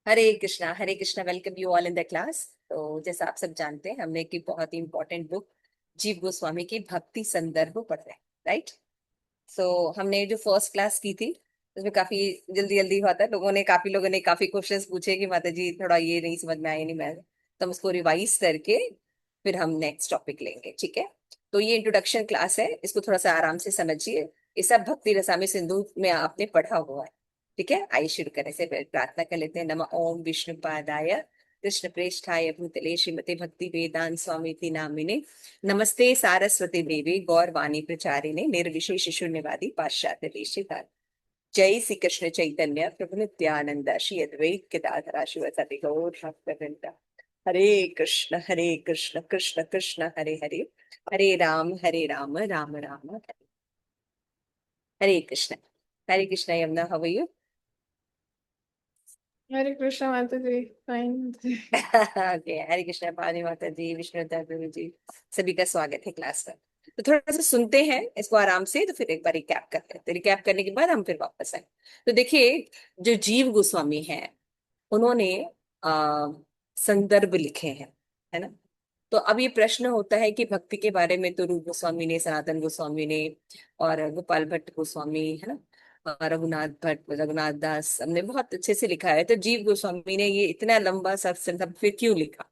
Hare Krishna, welcome you all in the class. तो जैसा आप सब जानते हैं, हमने की बहुत ही इंपॉर्टेंट बुक जीव गोस्वामी की भक्ति संदर्भ पढ़ रहे हैं, राइट। सो हमने जो फर्स्ट क्लास की थी उसमें काफी जल्दी जल्दी हुआ था। काफी लोगों ने काफी क्वेश्चंस पूछे कि माता जी थोड़ा ये नहीं समझ में आया, नहीं मैं, तो हम उसको रिवाइज करके फिर हम नेक्स्ट टॉपिक लेंगे, ठीक है। तो ये इंट्रोडक्शन क्लास है, इसको थोड़ा सा आराम से समझिए। ये सब भक्ति रसामी सिंधु में आपने पढ़ा हुआ है, ठीक है। आइए शुरू करने से पहले प्रार्थना कर लेते हैं। नमः ओम विष्णु पादाय कृष्ण प्रेष्ठाय भूतले श्रीमते भक्ति वेदांत स्वामी नामिने नमस्ते सारस्वती देवी गौरवाणी प्रचारिणे निर्विशेष शून्यवादी पाश्चात्य देशिका। जय श्री कृष्ण चैतन्य प्रभु नित्यानंद श्री अद्वैत गदाधर शिवसति गौर भक्तवृंद। Hare Krishna Krishna Krishna Hare Hare, Hare Ram Ram Ram Hare. Hare Krishna. Hare Krishna Yamuna, how are you? Hare Krishna माता जी। फाइन। ओके, हरे कृष्ण पानी माता जी, विष्णुदास प्रभु जी, सभी का स्वागत है क्लास पर। तो थोड़ा सा सुनते हैं इसको आराम से, तो फिर एक बार रिकैप करते हैं। तो रिकैप करने के बाद हम फिर वापस आए। तो देखिए, जो जीव गोस्वामी है उन्होंने आ, संदर्भ लिखे हैं, है ना। तो अब ये प्रश्न होता है कि भक्ति के बारे में तो रूप गोस्वामी ने, सनातन गोस्वामी ने और गोपाल भट्ट गोस्वामी, है ना, और रघुनाथ भट्ट, रघुनाथ दास, हमने बहुत अच्छे से लिखा है। तो जीव गोस्वामी ने ये इतना लंबा सब फिर क्यों लिखा?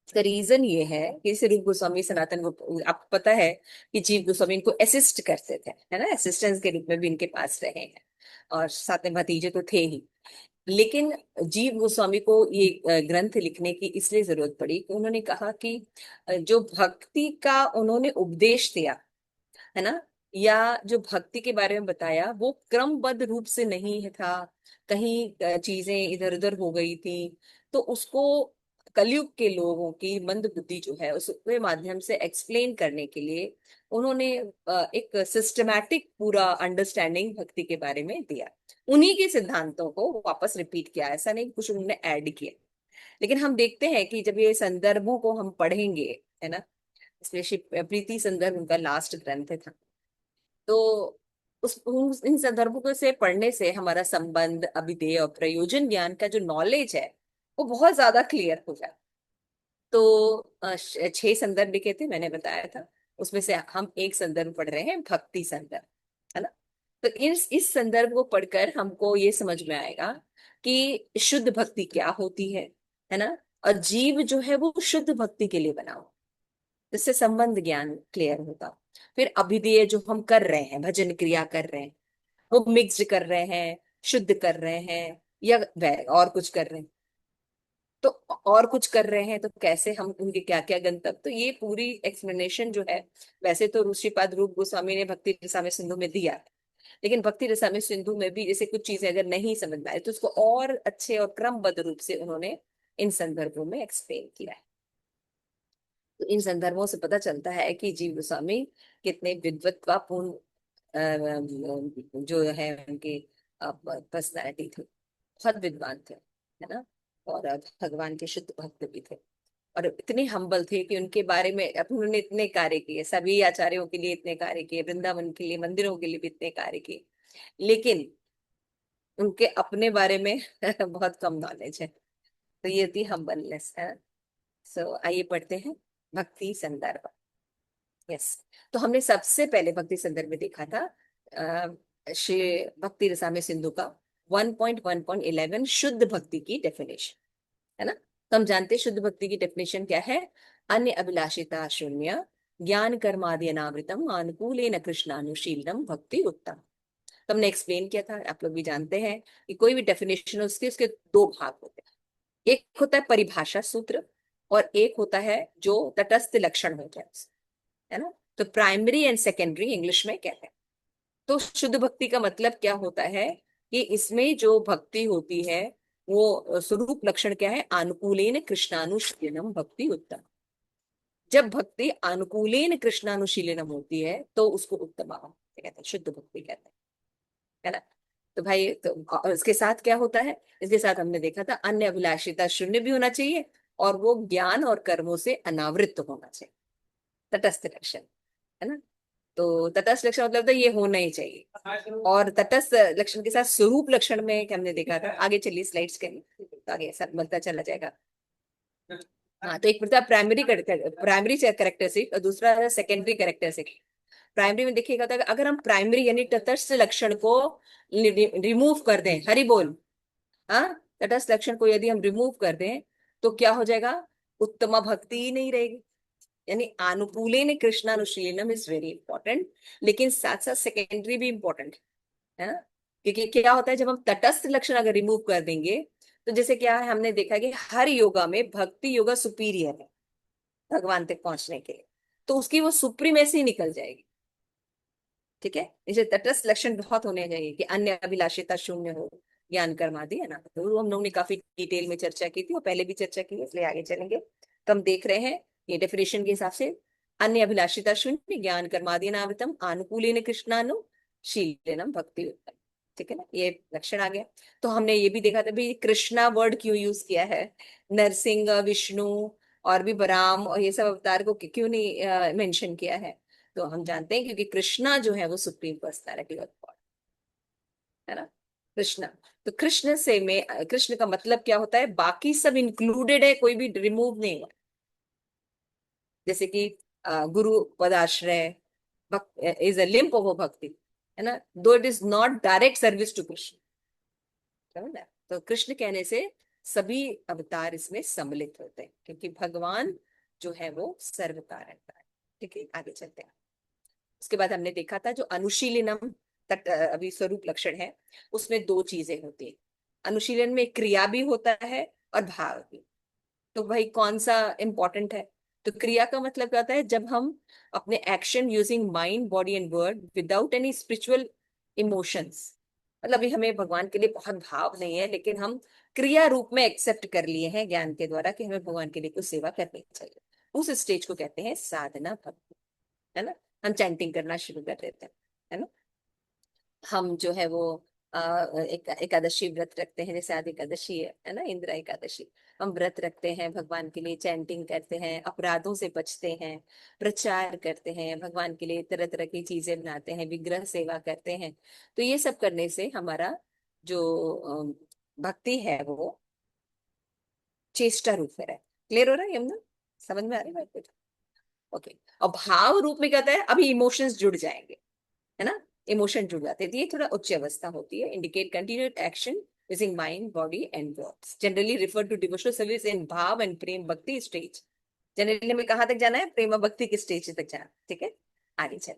इसका रीजन ये है कि जैसे रूप गोस्वामी, आपको पता है कि जीव गोस्वामी इनको असिस्ट करते थे, है ना, असिस्टेंस के रूप में भी इनके पास रहे हैं, और साथ में भतीजे तो थे ही। लेकिन जीव गोस्वामी को ये ग्रंथ लिखने की इसलिए जरूरत पड़ी कि उन्होंने कहा कि जो भक्ति का उन्होंने उपदेश दिया, है ना, या जो भक्ति के बारे में बताया, वो क्रमबद्ध रूप से नहीं था। कहीं चीजें इधर उधर हो गई थी। तो उसको कलयुग के लोगों की मंद बुद्धि जो है उसके माध्यम से एक्सप्लेन करने के लिए उन्होंने एक सिस्टमैटिक पूरा अंडरस्टैंडिंग भक्ति के बारे में दिया। उन्हीं के सिद्धांतों को वापस रिपीट किया, ऐसा नहीं कुछ उन्होंने ऐड किया। लेकिन हम देखते हैं कि जब ये संदर्भों को हम पढ़ेंगे, है ना, स्पेशली प्रीति संदर्भ उनका लास्ट ग्रंथ था, तो इन संदर्भों को से पढ़ने से हमारा संबंध, अभिधेय और प्रयोजन ज्ञान का जो नॉलेज है वो बहुत ज्यादा क्लियर हो जाए। तो 6 संदर्भ लिखे थे, मैंने बताया था। उसमें से हम एक संदर्भ पढ़ रहे हैं, भक्ति संदर्भ, है ना। तो इस संदर्भ को पढ़कर हमको ये समझ में आएगा कि शुद्ध भक्ति क्या होती है ना, और जीव जो है वो शुद्ध भक्ति के लिए बना हो, जिससे संबंध ज्ञान क्लियर होगा। फिर अभिधेय जो हम कर रहे हैं, भजन क्रिया कर रहे हैं, वो मिक्स्ड कर रहे हैं, शुद्ध कर रहे हैं, या और कुछ कर रहे हैं। तो और कुछ कर रहे हैं तो कैसे, हम उनके क्या क्या गंतव्य, तो ये पूरी एक्सप्लेनेशन जो है, वैसे तो ऋषिपाद रूप गोस्वामी ने भक्ति रसामृत सिंधु में दिया, लेकिन भक्ति रसामृत सिंधु में भी जैसे कुछ चीजें अगर नहीं समझ में आए तो उसको और अच्छे और क्रमबद्ध रूप से उन्होंने इन संदर्भों में एक्सप्लेन किया है। तो इन संदर्भों से पता चलता है कि जीव गोस्वामी कितने विद्वत्तापूर्ण जो है उनकी पर्सनैलिटी थी, बहुत विद्वान थे, है ना। और भगवान के शुद्ध भक्त भी थे, और इतने हम्बल थे कि उनके बारे में अब उन्होंने इतने कार्य किए, सभी आचार्यों के लिए इतने कार्य किए, वृंदावन के लिए, मंदिरों के लिए भी इतने कार्य किए, लेकिन उनके अपने बारे में बहुत कम नॉलेज है। तो ये थी हम्बलनेस, है। सो आइए पढ़ते हैं भक्ति संदर्भ। यस। तो हमने सबसे पहले भक्ति संदर्भ में देखा था श्री भक्ति रसामृत सिंधु का 1.1.11 शुद्ध भक्ति की डेफिनेशन, है ना। तो हम जानते हैं शुद्ध भक्ति की डेफिनेशन क्या है। अन्य अभिलाषिता शून्य, ज्ञान कर्मादि अनावृतम, अनुकूलेन कृष्णानुशीलनम भक्ति उत्तम। तो हमने एक्सप्लेन किया था, आप लोग भी जानते हैं कि कोई भी डेफिनेशन उसके उसके दो भाग होते हैं। एक होता है परिभाषा सूत्र, और एक होता है जो तटस्थ लक्षण होते हैं, है ना। तो प्राइमरी एंड सेकेंडरी इंग्लिश में कहते हैं। तो शुद्ध भक्ति का मतलब क्या होता है कि इसमें जो भक्ति होती है वो स्वरूप लक्षण क्या है, अनुकूलेन कृष्णानुशीलनम भक्ति उत्तम। जब भक्ति अनुकूलेन कृष्णानुशीलनम होती है तो उसको उत्तम कहते हैं, शुद्ध भक्ति कहते हैं, है ना। तो भाई, तो और इसके साथ क्या होता है, इसके साथ हमने देखा था अन्य अभिलाषिता शून्य भी होना चाहिए, और वो ज्ञान और कर्मों से अनावृत होना चाहिए, तटस्थ लक्षण, है ना। तो तटस्थ लक्षण मतलब तो ये होना ही चाहिए। और तटस्थ लक्षण के साथ स्वरूप लक्षण में क्या हमने देखा था, आगे चलिए स्लाइड्स के, तो आगे ऐसा बनता चला जाएगा। हाँ, तो एक होता है प्राइमरी कैरेक्टरिस्टिक और दूसरा है सेकेंडरी कैरेक्टरिस्टिक। प्राइमरी में देखिएगा तो अगर हम प्राइमरी यानी तटस्थ लक्षण को रिमूव कर दें, हरि बोल, हाँ, तटस्थ लक्षण को यदि हम रिमूव कर दें तो क्या हो जाएगा, उत्तम भक्ति ही नहीं रहेगी। यानी अनुकूलेन कृष्णानुशीलनम इज वेरी इंपॉर्टेंट, लेकिन साथ साथ सेकेंडरी भी इंपॉर्टेंट है ना। क्योंकि क्या होता है जब हम तटस्थ लक्षण अगर रिमूव कर देंगे, तो जैसे क्या है, हमने देखा कि हर योगा में भक्ति योगा सुपीरियर है भगवान तक पहुंचने के लिए, तो उसकी वो सुप्रीमेसी निकल जाएगी। ठीक है, जैसे तटस्थ लक्षण बहुत होने चाहिए कि अन्य अभिलाषिता शून्य हो, ज्ञान कर्मादि, है ना। तो वो हम लोगों ने काफी डिटेल में चर्चा की थी और पहले भी चर्चा की है, इसलिए आगे चलेंगे। तो हम देख रहे हैं ये डेफिनेशन के हिसाब से, अन्य अभिलाषिता शून्य, ज्ञान कर्मादि नावृतम, आनुकूलेन कृष्णानुशीलनम भक्ति उत्तम। ठीक है ना, ये लक्षण आ गया। तो हमने ये भी देखा था भाई कृष्णा वर्ड क्यों यूज किया है, नरसिंह, विष्णु और भी बराम और ये सब अवतार को क्यों नहीं मेंशन किया है। तो हम जानते हैं क्योंकि कृष्णा जो है वो सुप्रीम पर्सनैलिटी ऑफ गॉड है ना, कृष्णा। तो कृष्ण से में कृष्ण का मतलब क्या होता है, बाकी सब इंक्लूडेड है, कोई भी रिमूव नहीं हुआ। जैसे कि गुरु पदाश्रय is a limb of bhakti, है ना, though it is not direct service to Krishna, समझ ना। तो कृष्ण कहने से सभी अवतार इसमें सम्मिलित होते हैं, क्योंकि भगवान जो है वो सर्वकारण है। ठीक है, आगे चलते हैं। उसके बाद हमने देखा था जो अनुशीलनम तट अभी स्वरूप लक्षण है, उसमें दो चीजें होती है। अनुशीलन में क्रिया भी होता है और भाव भी। तो भाई कौन सा इंपॉर्टेंट है, तो क्रिया का मतलब क्या होता है, जब हम अपने action using mind body and word without any spiritual emotions, मतलब अभी हमें भगवान के लिए बहुत भाव नहीं है, लेकिन हम क्रिया रूप में एक्सेप्ट कर लिए हैं ज्ञान के द्वारा कि हमें भगवान के लिए कुछ सेवा करनी चाहिए, उस स्टेज को कहते हैं साधना भक्ति, है ना। हम चैंटिंग करना शुरू कर देते हैं, है ना। हम जो है वो एकादशी व्रत रखते हैं, जैसे आदि एकादशी है ना, इंदिरा एकादशी। हम व्रत रखते हैं भगवान के लिए, चैंटिंग करते हैं, अपराधों से बचते हैं, प्रचार करते हैं भगवान के लिए, तरह तरह की चीजें बनाते हैं, विग्रह सेवा करते हैं। तो ये सब करने से हमारा जो भक्ति है वो चेष्टा रूप में है। क्लियर हो रहा है यमुना, समझ में आ रही है बात? ओके। और भाव रूप में क्या होता है, अभी इमोशंस जुड़ जाएंगे, है ना, इमोशन जुड़ जाते हैं, तो ये थोड़ा उच्च अवस्था होती है। Indicate continued action using mind body and words, generally refer to devotional service in bhav and प्रेम भक्ति स्टेज। जनरली हमें कहाँ तक जाना है, प्रेम और भक्ति के स्टेज तक जाना। ठीक है, आगे चल।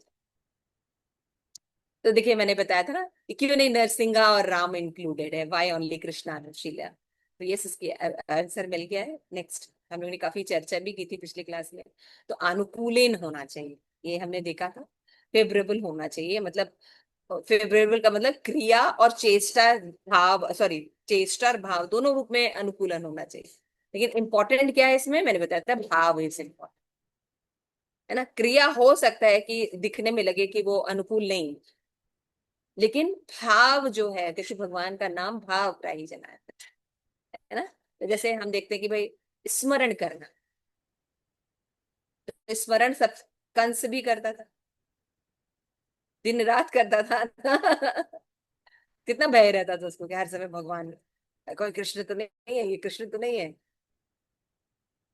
तो देखिए मैंने बताया था ना कि क्यों नहीं नरसिंहा और राम इंक्लूडेड है, why only Krishna and Sheela. तो ये इसकी आंसर मिल गया है। नेक्स्ट, हम लोगों ने काफी चर्चा भी की थी पिछली क्लास में। तो अनुकूलन होना चाहिए, ये हमने देखा था। फेवरेबल होना चाहिए, मतलब फेवरेबल का मतलब क्रिया और चेष्टा भाव, सॉरी, चेष्टा और भाव दोनों रूप में अनुकूलन होना चाहिए। लेकिन इंपॉर्टेंट क्या है इसमें, मैंने बताया था भाव इज इम्पोर्टेंट, है ना। क्रिया हो सकता है कि दिखने में लगे कि वो अनुकूल नहीं, लेकिन भाव जो है, क्योंकि भगवान का नाम भाव का ही जना है ना। तो जैसे हम देखते हैं कि भाई स्मरण करना, तो स्मरण सब कंस भी करता था, दिन रात करता था कितना भय रहता था उसको कि हर समय भगवान, कोई कृष्ण तो नहीं है, ये कृष्ण तो नहीं है।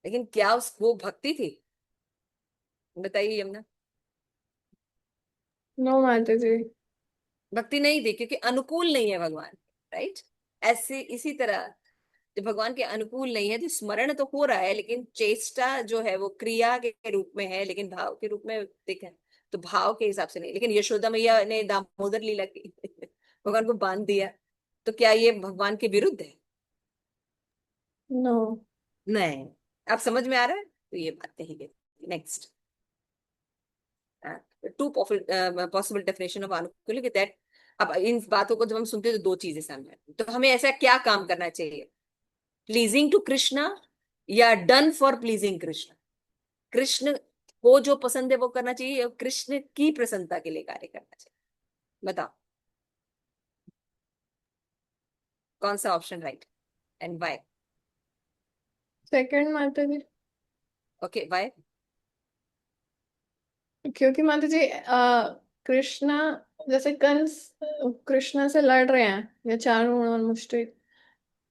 लेकिन क्या वो भक्ति थी, बताइए यमुना। नो माता जी। भक्ति नहीं थी, क्योंकि अनुकूल नहीं है भगवान, राइट। ऐसे इसी तरह जब भगवान के अनुकूल नहीं है तो स्मरण तो हो रहा है, लेकिन चेष्टा जो है वो क्रिया के रूप में है, लेकिन भाव के रूप में देखें तो भाव के हिसाब से नहीं। लेकिन यशोदा मैया ने दामोदर लीला की भगवान को बांध दिया, तो क्या ये भगवान के विरुद्ध है? नो। नहीं। आप समझ में आ रहा है, तो ये बात कही गई। Next, two possible definition of anukul that. अब इन बातों को जब हम सुनते हैं तो दो चीजें सामने आती हैं। तो हमें ऐसा क्या काम करना चाहिए, प्लीजिंग टू कृष्णा या done for pleasing Krishna. Krishna को जो पसंद है वो करना चाहिए, और कृष्ण की प्रसन्नता के लिए कार्य करना चाहिए। बताओ कौन सा option right, and why? Second माता जी। Okay, Y? क्योंकि माता जी कृष्णा, जैसे कंस कृष्णा से लड़ रहे हैं या चारों ओर मुष्टि,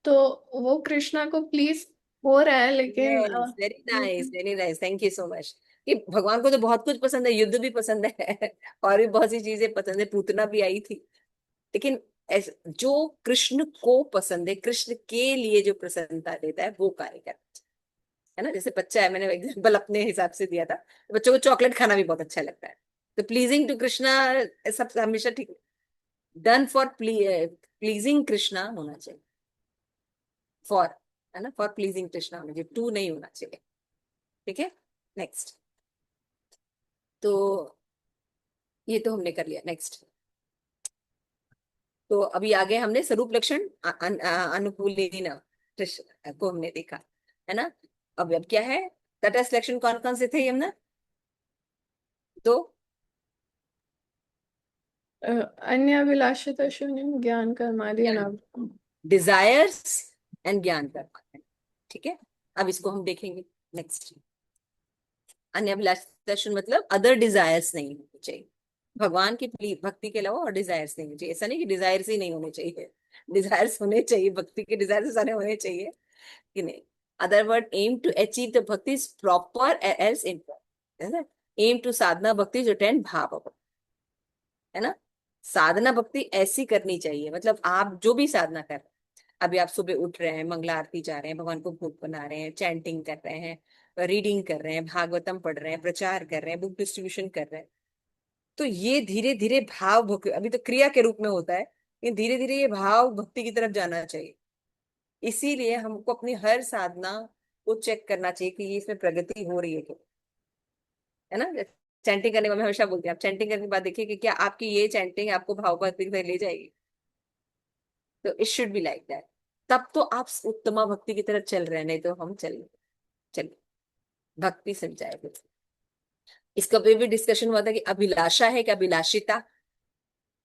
तो वो कृष्णा को प्लीज हो रहा है, लेकिन yes, very nice, very nice, thank you so much. कि भगवान को तो बहुत कुछ पसंद है, युद्ध भी पसंद है और भी बहुत सी चीजें पसंद है, पूतना भी आई थी। लेकिन जो कृष्ण को पसंद है, कृष्ण के लिए जो प्रसन्नता देता है वो कार्य करता है ना। जैसे बच्चा है, मैंने एग्जाम्पल अपने हिसाब से दिया था, बच्चों को चॉकलेट खाना भी बहुत अच्छा लगता है। तो प्लीजिंग टू कृष्णा सब हमेशा ठीक, डन फॉर प्लीजिंग कृष्णा होना चाहिए, फॉर, है ना, फॉर प्लीजिंग कृष्णा होना चाहिए, टू नहीं होना चाहिए। ठीक है, नेक्स्ट। तो ये तो हमने कर लिया, नेक्स्ट। तो अभी आगे हमने स्वरूप लक्षण अनुकूलीन कृष्ण को हमने देखा, है ना। अब क्या है, तटस्थ लक्षण कौन कौन से थे यमुना? तो अन्य अभिलाषिता शून्य ज्ञान कर्म आदि अनावृतम। डिजायर्स एंड ज्ञान कर्म, ठीक है। अब इसको हम देखेंगे, नेक्स्ट। अन्य अभिलाष दर्शन मतलब अदर डिजायर्स नहीं होने चाहिए, भगवान की भक्ति के अलावा और डिजायर्स नहीं होने चाहिए। ऐसा नहीं कि डिजायर्स ही नहीं होने चाहिए, डिजायर्स होने चाहिए, भक्ति के डिजायर्स सारे होने चाहिए कि नहीं। Other word, aim to achieve the bhakti is proper else in, है ना। एम टू साधना भक्ति जो टेन भाव भक्ति, है ना। साधना भक्ति ऐसी करनी चाहिए, मतलब आप जो भी साधना कर रहे हैं, अभी आप सुबह उठ रहे हैं, मंगला आरती जा रहे हैं, भगवान को भोग बना रहे हैं, चैंटिंग कर रहे हैं, रीडिंग कर रहे हैं, भागवतम पढ़ रहे हैं, प्रचार कर रहे हैं, बुक डिस्ट्रीब्यूशन कर रहे हैं, तो ये धीरे धीरे भाव भक्ति, अभी तो क्रिया के रूप में होता है, लेकिन धीरे धीरे ये भाव भक्ति की तरफ जाना चाहिए। इसीलिए हमको अपनी हर साधना को चेक करना चाहिए कि ये इसमें प्रगति हो रही है क्या, है ना। चैंटिंग करने में मैं हमेशा बोलती हूँ, आप चैंटिंग करने के बाद देखिए कि क्या आपकी ये चैंटिंग आपको भाव भक्ति की तरफ ले जाएगी। तो it should be like that, तब तो आप उत्तमा भक्ति की तरफ चल रहे हैं, नहीं तो हम चल भक्ति सिम जाएगी। इसका भी डिस्कशन हुआ था कि अभिलाषा है कि अभिलाषिता।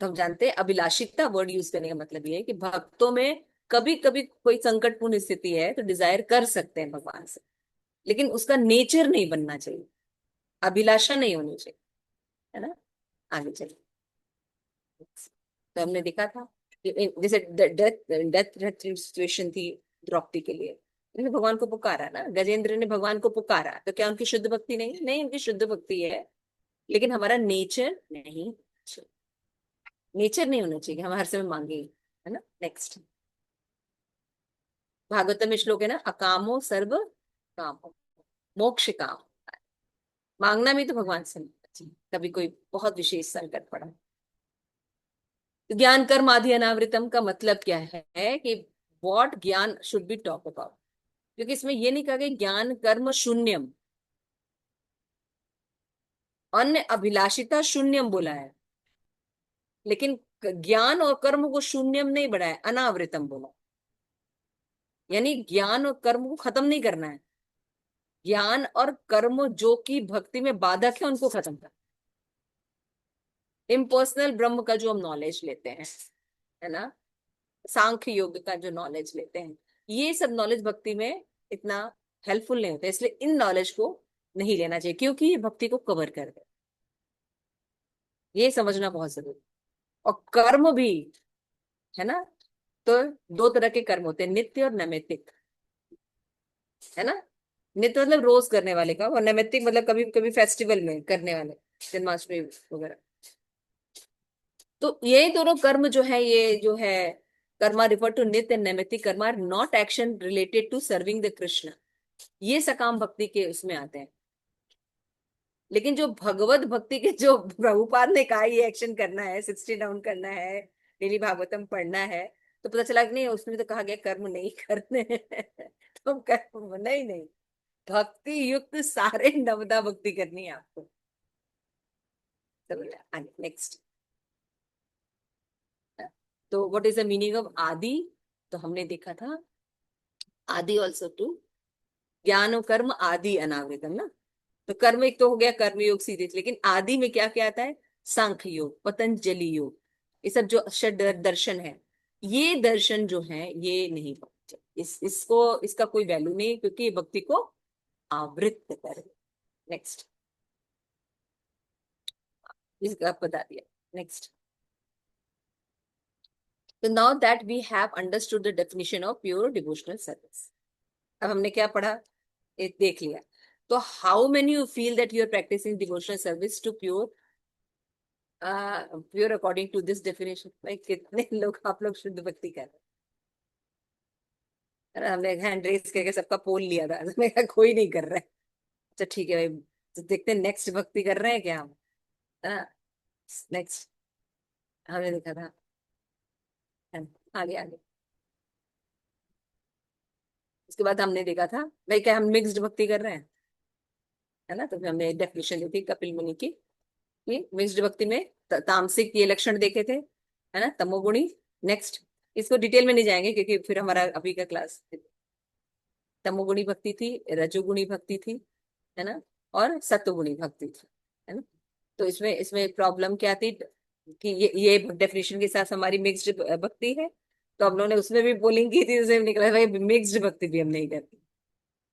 तो हम जानते हैं अभिलाषिता वर्ड यूज करने का मतलब ये है कि भक्तों में कभी कभी कोई संकटपूर्ण स्थिति है तो डिजायर कर सकते हैं भगवान से, लेकिन उसका नेचर नहीं बनना चाहिए, अभिलाषा नहीं होनी चाहिए, है ना। आगे चलिए। तो हमने देखा था कि जैसे डेथ डेथ सिचुएशन थी द्रौपदी के लिए, उन्होंने भगवान को पुकारा ना, गजेंद्र ने भगवान को पुकारा, तो क्या उनकी शुद्ध भक्ति नहीं? नहीं, उनकी शुद्ध भक्ति है, लेकिन हमारा नेचर नहीं, नेचर नहीं होना चाहिए कि हम हर समय मांगे, है ना। नेक्स्ट, भागवत में श्लोक है ना, अकामो सर्व कामो मोक्ष काम। मांगना भी तो भगवान से मिलना चाहिए, कभी कोई बहुत विशेष संकट पड़ा। तो ज्ञान कर्म आदि अनावृतम का मतलब क्या है कि व्हाट ज्ञान शुड बी टॉक अबाउट, क्योंकि इसमें ये नहीं कहा कि ज्ञान कर्म शून्यम, अन्य अभिलाषिता शून्यम बोला है, लेकिन ज्ञान और कर्म को शून्यम नहीं बढ़ाया, अनावृतम बोला। यानी ज्ञान और कर्म को खत्म नहीं करना है, ज्ञान और कर्म जो कि भक्ति में बाधक है उनको खत्म कर, इम्पर्सनल ब्रह्म का जो हम नॉलेज लेते हैं, है ना, सांख्य योग का जो नॉलेज लेते हैं, ये सब नॉलेज भक्ति में इतना हेल्पफुल नहीं होता, इसलिए इन नॉलेज को नहीं लेना चाहिए, क्योंकि ये भक्ति को कवर कर दे, ये समझना बहुत जरूरी। और कर्म भी, है ना, तो दो तरह के कर्म होते हैं, नित्य और नैमित्तिक, है ना। नित्य मतलब रोज करने वाले का, और नैमित्तिक मतलब कभी कभी फेस्टिवल में करने वाले, जन्माष्टमी वगैरह। तो ये दोनों कर्म जो है, ये जो है karma refer to nitya and naimittik karma are not action related to serving the Krishna, ये सकाम भक्ति के उसमें आते हैं। लेकिन जो भगवत भक्ति के जो प्रभुपाद ने कहा ये एक्शन करना है, 60 डाउन करना है, डेली भागवतम पढ़ना है, तो पता चला कि नहीं, उसमें तो कहा गया कर्म नहीं करने हैं। तो कर्म नहीं, नहीं, भक्ति युक्त सारे नवदा भक्ति करनी है आपको। नेक्स्ट, तो what is the meaning of आदि? तो हमने देखा था आदि ऑल्सो टू ज्ञान और कर्म आदि अनावृतम ना। तो कर्म एक तो हो गया कर्म योग सीधे, लेकिन आदि में क्या क्या आता है? सांख्य योग, पतंजलि योग, ये सब जो षड दर्शन है, ये दर्शन जो है ये नहीं, इसको इसका कोई वैल्यू नहीं, क्योंकि ये भक्ति को आवृत करे। नेक्स्ट, इसका बता दिया। नेक्स्ट। तो now that we have understood the definition of pure devotional service, अब हमने क्या पढ़ा, एक देख लिया। तो how many you feel that you are practising devotional service to pure, pure according to this definition? भाई कितने लोग आप लोग शुद्ध भक्ति कर रहे हैं? हमने हैंड रेस करके सबका पोल लिया था, मैंने कहा कोई नहीं कर रहा है। अच्छा ठीक है भाई, तो देखते हैं नेक्स्ट भक्ति कर रहे हैं क्या हम, है ना? नेक्स्ट हमने देखा था, है, आगे आगे। उसके बाद हमने देखा था भाई क्या हम मिक्स्ड भक्ति कर रहे हैं, है ना? तो फिर हमने डेफिनेशन दी थी कपिल मुनि की, कि मिक्स्ड भक्ति में तामसिक ये लक्षण देखे थे, है ना, तमोगुणी। नेक्स्ट, इसको डिटेल में नहीं जाएंगे क्योंकि फिर हमारा अभी का क्लास, तमोगुणी भक्ति थी, रजोगुणी भक्ति थी, है ना, और सत्वगुणी भक्ति थी, है ना? तो इसमें इसमें प्रॉब्लम क्या थी कि ये डेफिनेशन के साथ हमारी मिक्स्ड भक्ति है, तो हम लोगों ने उसमें भी पोलिंग की थी, उसमें निकला भाई मिक्स्ड भक्ति भी हम नहीं करती।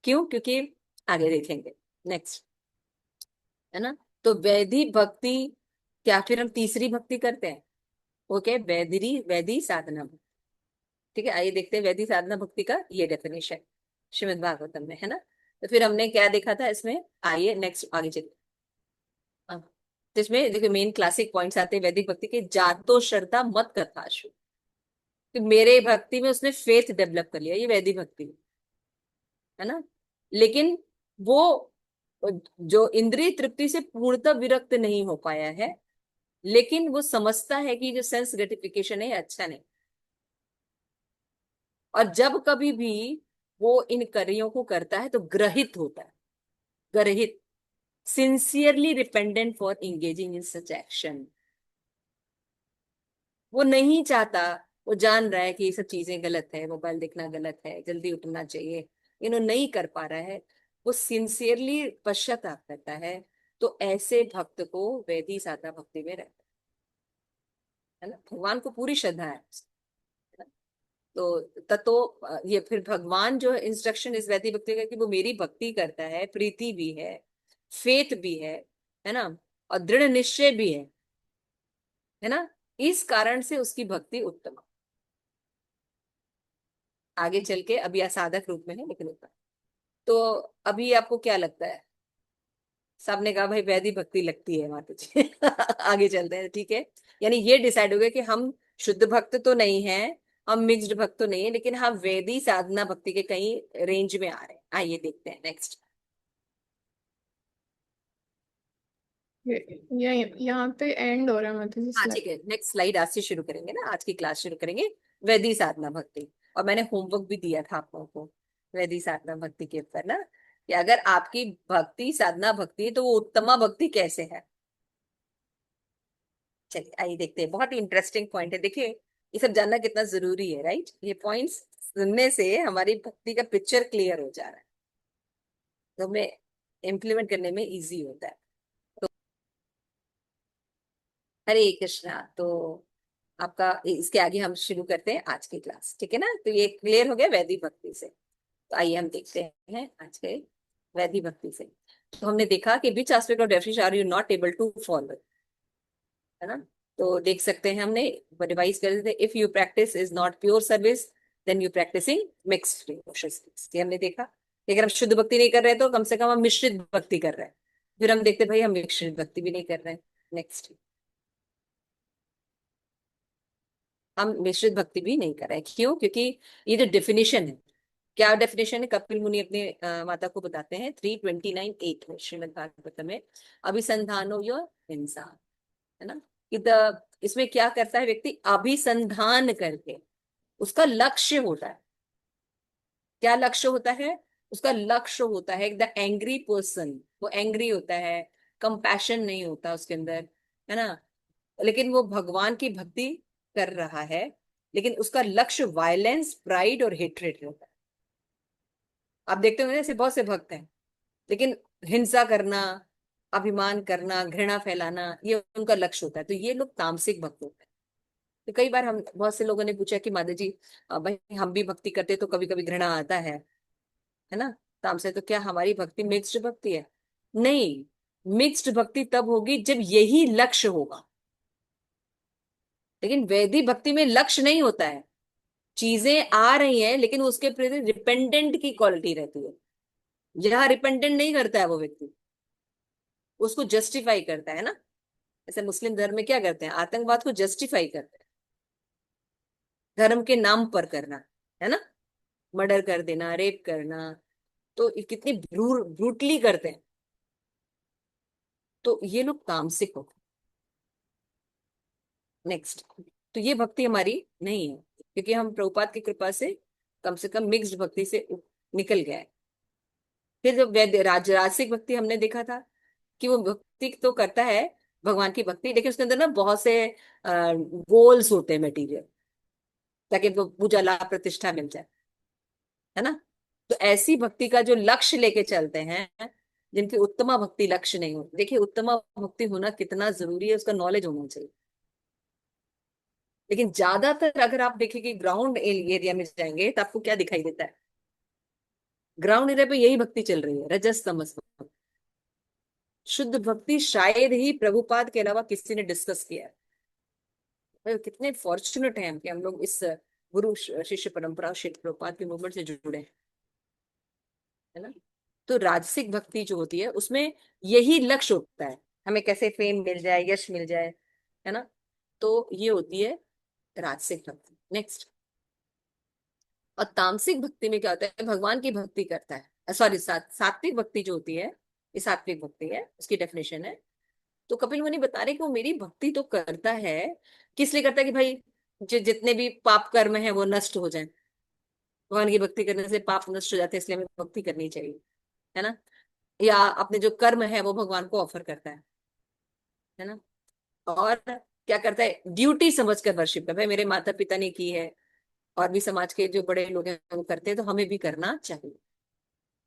क्यों? क्योंकि आगे देखेंगे। नेक्स्ट, है ना? तो वैधि भक्ति, क्या फिर हम तीसरी भक्ति करते हैं? ओके, वैधि वैधि साधना भक्ति। ठीक है, आइए देखते हैं वैधि साधना भक्ति का ये डेफिनेशन श्रीमद् भागवतम में, है ना? तो फिर हमने क्या देखा था इसमें, आइए नेक्स्ट आगे चलिए। हाँ, तो इसमें देखिए मेन क्लासिक पॉइंट्स आते हैं वैदिक भक्ति के, जातो श्रद्धा मत कथाशु। तो मेरे भक्ति में उसने फेथ डेवलप कर लिया, ये वैदिक भक्ति है ना? लेकिन वो जो इंद्रिय तृप्ति से पूर्णतः विरक्त नहीं हो पाया है, लेकिन वो समझता है कि जो सेंस ग्रेटिफिकेशन है ये अच्छा नहीं, और जब कभी भी वो इन कार्यों को करता है तो ग्रहित होता है, ग्रहित, sincerely dependent for engaging in such action. वो नहीं चाहता, वो जान रहा है कि ये सब चीजें गलत है, मोबाइल देखना गलत है, जल्दी उठना चाहिए, नहीं कर पा रहा है, वो सिंसियरली पश्चाताप करता है, तो ऐसे भक्त को वैधि साधना भक्ति में रहता है ना, भगवान को पूरी श्रद्धा है। तो ततो ये फिर भगवान जो इंस्ट्रक्शन इस वैदिक भक्ति का कि वो मेरी भक्ति करता है, प्रीति भी है, फेथ भी है ना, और दृढ़ निश्चय भी है ना, इस कारण से उसकी भक्ति उत्तम। आगे चल के अभी असाधक रूप में है लेकिन उत्तम। तो अभी आपको क्या लगता है? सबने कहा भाई वैदिक भक्ति लगती है माता जी। आगे चलते हैं, ठीक है। यानी ये डिसाइड हो गया कि हम शुद्ध भक्त तो नहीं है, हम मिक्स्ड भक्त तो नहीं है, लेकिन हम वैदिक साधना भक्ति के कहीं रेंज में आ रहे हैं। आइए देखते हैं नेक्स्ट। यहाँ पे एंड हो रहा है मतलब हाँ स्लाइड। ठीक है, नेक्स्ट स्लाइड आज से शुरू करेंगे ना, आज की क्लास शुरू करेंगे वैदिक साधना भक्ति। और मैंने होमवर्क भी दिया था आप लोगों को वैदिक साधना भक्ति के ऊपर ना, कि अगर आपकी भक्ति साधना भक्ति है तो वो उत्तमा भक्ति कैसे है। चलिए आइए देखते हैं, बहुत ही इंटरेस्टिंग पॉइंट है, देखिए ये सब जानना कितना जरूरी है, राइट? ये पॉइंट्स सुनने से हमारी भक्ति का पिक्चर क्लियर हो जा रहा है, तो हमें इम्प्लीमेंट करने में इजी होता है। तो हरे कृष्णा। तो आपका इसके आगे हम शुरू करते हैं आज की क्लास, ठीक है ना? तो ये क्लियर हो गया वैदिक भक्ति से। तो आइए हम देखते हैं आज के वैदिक भक्ति से। तो हमने देखा कि which aspect of definition are you not able to follow, है ना? तो देख सकते हैं, हमने रिवाइज कर देते, if you practice is not pure service then you practising mixed devotion. ये हमने देखा कि अगर हम शुद्ध भक्ति नहीं कर रहे तो कम से कम हम मिश्रित भक्ति कर रहे हैं। फिर हम देखते भाई हम मिश्रित भक्ति भी नहीं कर रहे हैं। नेक्स्ट, हम मिश्रित भक्ति भी नहीं कर रहे हैं, क्यों? क्योंकि ये जो डेफिनेशन है, क्या डेफिनेशन है, कपिल मुनि अपने माता को बताते हैं 329:8 में श्रीमद् भागवत में, अभिसंधानो यो हिंसा, है ना, कि इसमें क्या करता है व्यक्ति, अभिसंधान करके उसका लक्ष्य होता है। क्या लक्ष्य होता है? उसका लक्ष्य होता है द एंग्री पर्सन, वो एंग्री होता है, कंपैशन नहीं होता उसके अंदर, है ना, लेकिन वो भगवान की भक्ति कर रहा है, लेकिन उसका लक्ष्य वायलेंस, प्राइड और हेट्रेड होता है। आप देखते होंगे ना, ऐसे बहुत से भक्त हैं, लेकिन हिंसा करना, अभिमान करना, घृणा फैलाना, ये उनका लक्ष्य होता है, तो ये लोग तामसिक भक्त होते हैं। तो कई बार हम, बहुत से लोगों ने पूछा कि माता जी भाई हम भी भक्ति करते तो कभी कभी घृणा आता है ना, तामसिक, तो क्या हमारी भक्ति मिक्स्ड भक्ति है? नहीं, मिक्स्ड भक्ति तब होगी जब यही लक्ष्य होगा। लेकिन वैदिक भक्ति में लक्ष्य नहीं होता है, चीजें आ रही हैं लेकिन उसके प्रति डिपेंडेंट की क्वालिटी रहती है। यहाँ डिपेंडेंट नहीं करता है वो व्यक्ति, उसको जस्टिफाई करता है ना। जैसे मुस्लिम धर्म में क्या करते हैं, आतंकवाद को जस्टिफाई करते हैं, धर्म के नाम पर करना, है ना, मर्डर कर देना, रेप करना, तो ये कितनी ब्रूटली करते हैं। तो ये लोग तामसिक होते हैं। नेक्स्ट, तो ये भक्ति हमारी नहीं है, क्योंकि हम प्रभुपाद की कृपा से कम मिक्स्ड भक्ति से निकल गए हैं। फिर जब वैद्य राजसिक भक्ति हमने देखा था कि वो भक्ति तो करता है, भगवान की भक्ति, लेकिन उसके अंदर ना बहुत से गोल्स होते हैं मटेरियल, ताकि वो पूजा लाभ प्रतिष्ठा मिल जाए, है ना। तो ऐसी भक्ति का जो लक्ष्य लेके चलते हैं, जिनकी उत्तमा भक्ति लक्ष्य नहीं होती। देखिए उत्तमा भक्ति होना कितना जरूरी है, उसका नॉलेज होना चाहिए। लेकिन ज्यादातर अगर आप देखेंगे ग्राउंड एरिया में जाएंगे तो आपको क्या दिखाई देता है, ग्राउंड एरिया पे यही भक्ति चल रही है, रजस तमस भक्ति। शुद्ध भक्ति शायद ही प्रभुपाद के अलावा किसी ने डिस्कस किया है। भाई कितने फॉर्चुनेट हैं हम कि हम लोग इस गुरु शिष्य परंपरा श्री प्रभुपाद के मूवमेंट से जुड़े हैं, है ना। तो राजसिक भक्ति जो होती है उसमें यही लक्ष्य होता है, हमें कैसे फेम मिल जाए, यश मिल जाए, है ना। तो ये होती है राजसिक भक्ति। नेक्स्ट, और तामसिक भक्ति में क्या होता है, भगवान की भक्ति करता है, सॉरी सात्विक भक्ति जो होती है, ये सात्विक भक्ति है, उसकी डेफिनेशन है। तो कपिल मुनि बता रहे कि वो मेरी भक्ति तो करता है, किस लिए करता है, कि भाई जितने भी पाप कर्म है वो नष्ट हो जाए। भगवान की भक्ति करने से पाप नष्ट हो जाते हैं, इसलिए हमें भक्ति करनी चाहिए, है ना। या अपने जो कर्म है वो भगवान को ऑफर करता है ना। और क्या करता है, ड्यूटी समझकर वर्शिप कर, भाई मेरे माता पिता ने की है और भी समाज के जो बड़े लोग हैं वो करते हैं, तो हमें भी करना चाहिए।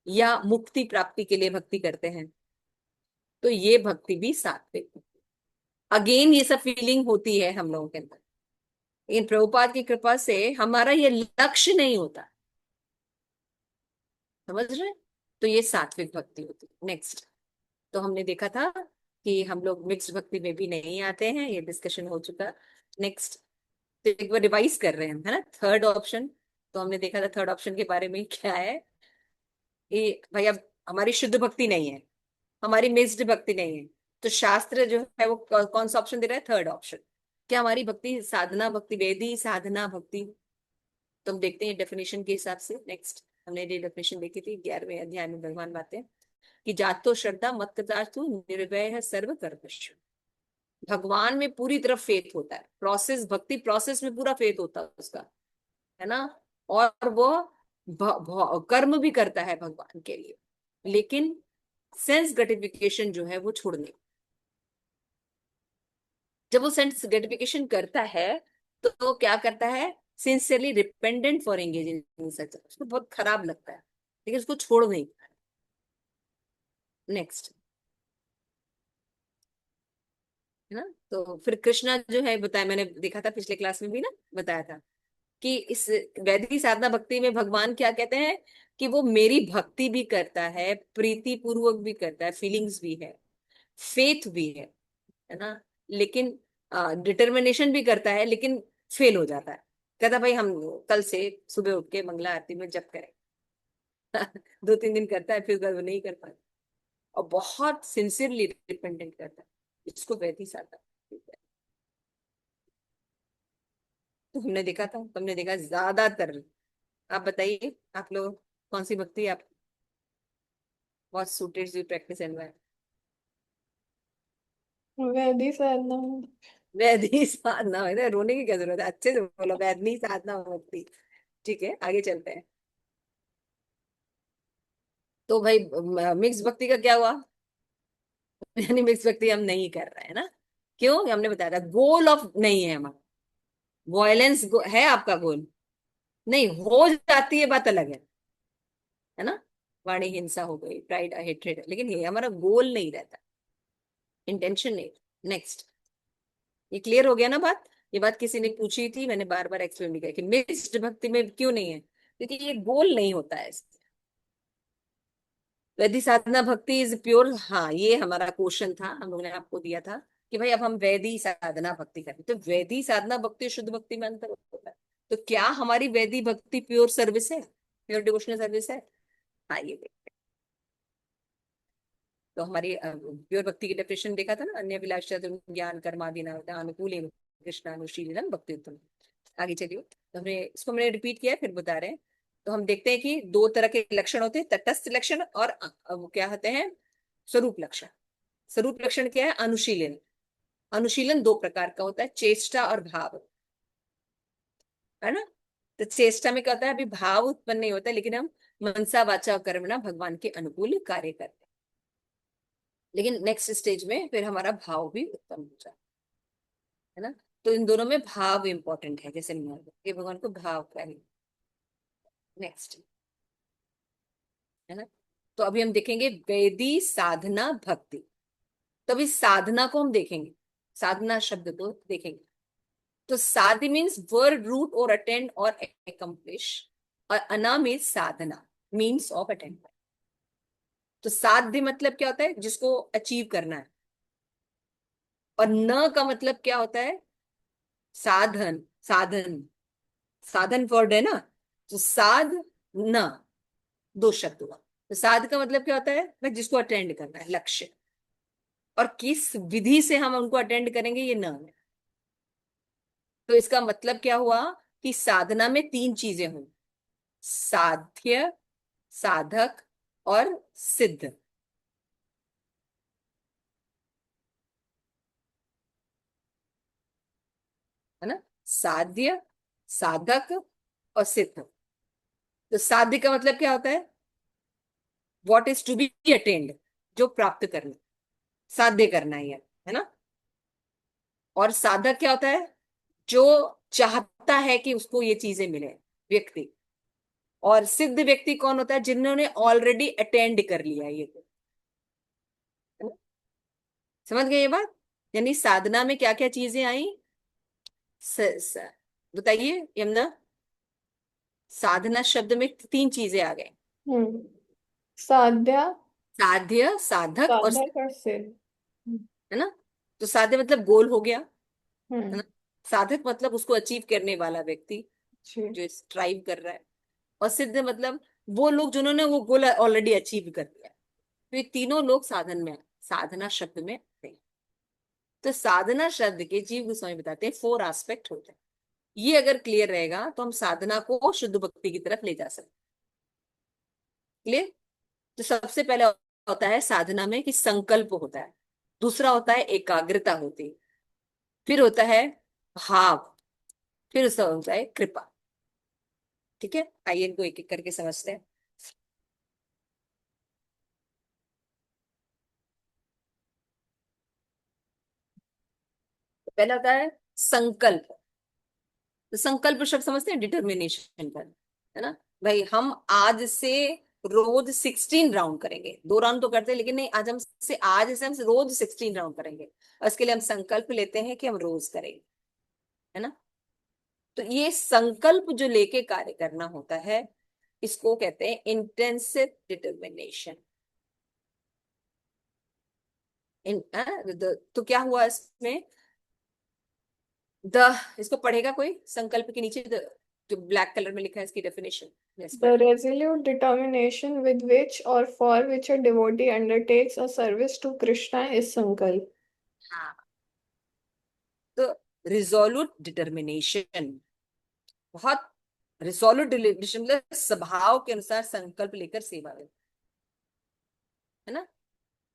या मुक्ति प्राप्ति के लिए भक्ति करते हैं, तो ये भक्ति भी सात्विक। अगेन ये सब फीलिंग होती है हम लोगों के अंदर, लेकिन प्रभुपाद की कृपा से हमारा ये लक्ष्य नहीं होता, समझ रहे हैं? तो ये सात्विक भक्ति होती है। नेक्स्ट, तो हमने देखा था कि हम लोग मिक्स्ड भक्ति में भी नहीं आते हैं, ये डिस्कशन हो चुका। नेक्स्ट, तो एक बार रिवाइज कर रहे हैं, है ना। थर्ड ऑप्शन, तो हमने देखा था थर्ड ऑप्शन के बारे में क्या है, ये भाई अब हमारी शुद्ध भक्ति नहीं है, हमारी मिक्स्ड भक्ति नहीं है, तो शास्त्र जो है वो कौन सा ऑप्शन दे रहा है, थर्ड ऑप्शन। क्या हमारी भक्ति साधना भक्ति, वेदी साधना भक्ति, तो हम देखते हैं डेफिनेशन के हिसाब से। नेक्स्ट, हमने ये डेफिनेशन देखी थी 11वें अध्याय में, भगवान बातें कि जातो श्रद्धा मत कदास्तु निर्वय है सर्व कर्मशु। भगवान में पूरी तरह फेथ होता है, प्रोसेस, भक्ति प्रोसेस में पूरा फेथ होता है उसका, है ना। और वो कर्म भी करता है भगवान के लिए, लेकिन सेंस ग्रेटिफिकेशन जो है वो छोड़ने। जब वो सेंस ग्रेटिफिकेशन करता है तो क्या करता है, सिंसियरली रिपेंडेंट फॉर एंगेजिंग इन सच, उसको बहुत खराब लगता है लेकिन उसको छोड़ नहीं। नेक्स्ट, है ना। तो फिर कृष्णा जो है बताया, मैंने देखा था पिछले क्लास में भी ना, बताया था कि इस वैदिक साधना भक्ति में भगवान क्या कहते हैं, कि वो मेरी भक्ति भी करता है, प्रीति पूर्वक भी करता है, फीलिंग्स भी है, फेथ भी है ना, लेकिन डिटर्मिनेशन भी करता है, लेकिन फेल हो जाता है। कहता भाई हम कल से सुबह उठ के मंगला आरती में जप करें। 2-3 दिन करता है, फिर वो नहीं कर पाता, और बहुत सिंसियरली डिपेंडेंट करता है, इसको वैदिक साधना कहते हैं। तो हमने देखा था, तुमने देखा ज्यादातर। आप बताइए, आप लोग कौन सी भक्ति आप, what suited you practice and why. वैदिक साधना। वैदिक साधना है, रोने की क्या जरूरत है, अच्छे से बोलो, वैदिक साधना भक्ति। ठीक है, आगे चलते हैं। तो भाई मिक्स भक्ति का क्या हुआ, यानी मिक्स भक्ति हम नहीं कर रहे हैं ना। क्यों, हमने बताया था गोल ऑफ नहीं है हमारा, वॉयलेंस है आपका गोल, नहीं हो जाती है बात अलग है ना। वाणी हिंसा हो गई, प्राइड हेट्रेड, लेकिन ये हमारा गोल नहीं रहता, इंटेंशन नहीं। नेक्स्ट, ये क्लियर हो गया ना बात। ये बात किसी ने पूछी थी, मैंने बार बार एक्सप्लेन भी किया कि मिक्स्ड भक्ति में क्यों नहीं है, क्योंकि ये गोल नहीं होता है। वैदिक साधना भक्ति इज प्योर, हाँ ये हमारा क्वेश्चन था, हम लोगों ने आपको दिया था कि भाई अब हम वैदिक साधना भक्ति करें, तो वैदिक साधना भक्ति और शुद्ध भक्ति में अंतर होता है। तो क्या हमारी वैदिक भक्ति प्योर सर्विस है, प्योर डिवोशनल सर्विस है? हाँ ये देखते हैं। तो हमारी प्योर भक्ति की डेफिनेशन देखा था ना, अन्य विलास ज्ञान कर्मादि अनुकूल कृष्णानुशीलन भक्ति उत्तम। आगे चलिए, तो हमने रिपीट किया है, फिर बता रहे हैं। तो हम देखते हैं कि दो तरह के लक्षण होते हैं, तटस्थ लक्षण और वो क्या होते हैं, स्वरूप लक्षण। स्वरूप लक्षण क्या है, अनुशीलन। अनुशीलन दो प्रकार का होता है, चेष्टा और भाव, है ना। तो चेष्टा में क्या होता है, अभी भाव उत्पन्न नहीं होता, लेकिन हम मनसा वाचा और कर्मणा भगवान के अनुकूल कार्य करते हैं। लेकिन नेक्स्ट स्टेज में फिर हमारा भाव भी उत्पन्न हो जाता है ना। तो इन दोनों में भाव इंपॉर्टेंट है, जैसे कि भगवान को भाव चाहिए। नेक्स्ट, है ना। तो अभी हम देखेंगे वेदी साधना भक्ति। तो अभी साधना को हम देखेंगे, साधना शब्द को देखेंगे। तो साधि मीन्स वर्ड रूट और अटेंड और एकम्प्लिश, और अना means Sadhana, means of attend. तो साध्य मतलब क्या होता है, जिसको अचीव करना है। और न का मतलब क्या होता है, साधन, साधन, साधन वर्ड है ना। तो साध न, दो शब्द हुआ। तो साध का मतलब क्या होता है, भाई जिसको अटेंड करना है, लक्ष्य। और किस विधि से हम उनको अटेंड करेंगे, ये न है। तो इसका मतलब क्या हुआ कि साधना में तीन चीजें हों, साध्य, साधक और सिद्ध, है ना। साध्य, साधक और सिद्ध। तो साध्य का मतलब क्या होता है, what is to be attend, जो प्राप्त करना, साध्य करना है ना। और साधक क्या होता है, जो चाहता है कि उसको ये चीजें मिले, व्यक्ति। और सिद्ध व्यक्ति कौन होता है, जिन्होंने ऑलरेडी अटेंड कर लिया ये तो, है ना? समझ गए ये बात। यानी साधना में क्या क्या चीजें आई, स, स, बताइए यमुना। साधना शब्द में तीन चीजें आ गए, हम्म। साध्या, साध्य, साधक और साधक सिद्ध, और सिद्ध। है ना। तो साध्य मतलब गोल हो गया, है हम्म। ना। साधक मतलब उसको अचीव करने वाला व्यक्ति, जी। जो स्ट्राइव कर रहा है। और सिद्ध मतलब वो लोग जिन्होंने वो गोल ऑलरेडी अचीव कर लिया। तो ये तीनों लोग साधन में, साधना शब्द में आते हैं। तो साधना शब्द के जीव गोस्वामी बताते हैं फोर एस्पेक्ट होते हैं। ये अगर क्लियर रहेगा तो हम साधना को शुद्ध भक्ति की तरफ ले जा सकते। क्लियर। तो सबसे पहले होता है साधना में कि संकल्प होता है, दूसरा होता है एकाग्रता होती है, फिर होता है भाव, फिर उसका होता है कृपा। ठीक है, आइए इनको एक एक करके समझते हैं। पहला होता है संकल्प। तो संकल्प शब्द समझते हैं, डिटर्मिनेशन का, है ना। भाई हम आज से रोज 16 राउंड करेंगे, 2 राउंड तो करते हैं, लेकिन नहीं, आज से हम रोज 16 राउंड करेंगे, और इसके लिए हम संकल्प लेते हैं कि हम रोज करेंगे, है ना। तो ये संकल्प जो लेके कार्य करना होता है, इसको कहते हैं इंटेंसिव डिटर्मिनेशन। तो क्या हुआ इसमें, द, इसको पढ़ेगा कोई, संकल्प के नीचे जो ब्लैक कलर में लिखा है इसकी डेफिनेशन, यस The पढ़। resolute determination with which or for which a devotee undertakes a service to Krishna is sankalp. हाँ, तो रिजोल्यूट डिटर्मिनेशन, बहुत रिजोल्यूट डिटर्मिनेशन मतलब स्वभाव के अनुसार संकल्प लेकर सेवा में, है ना।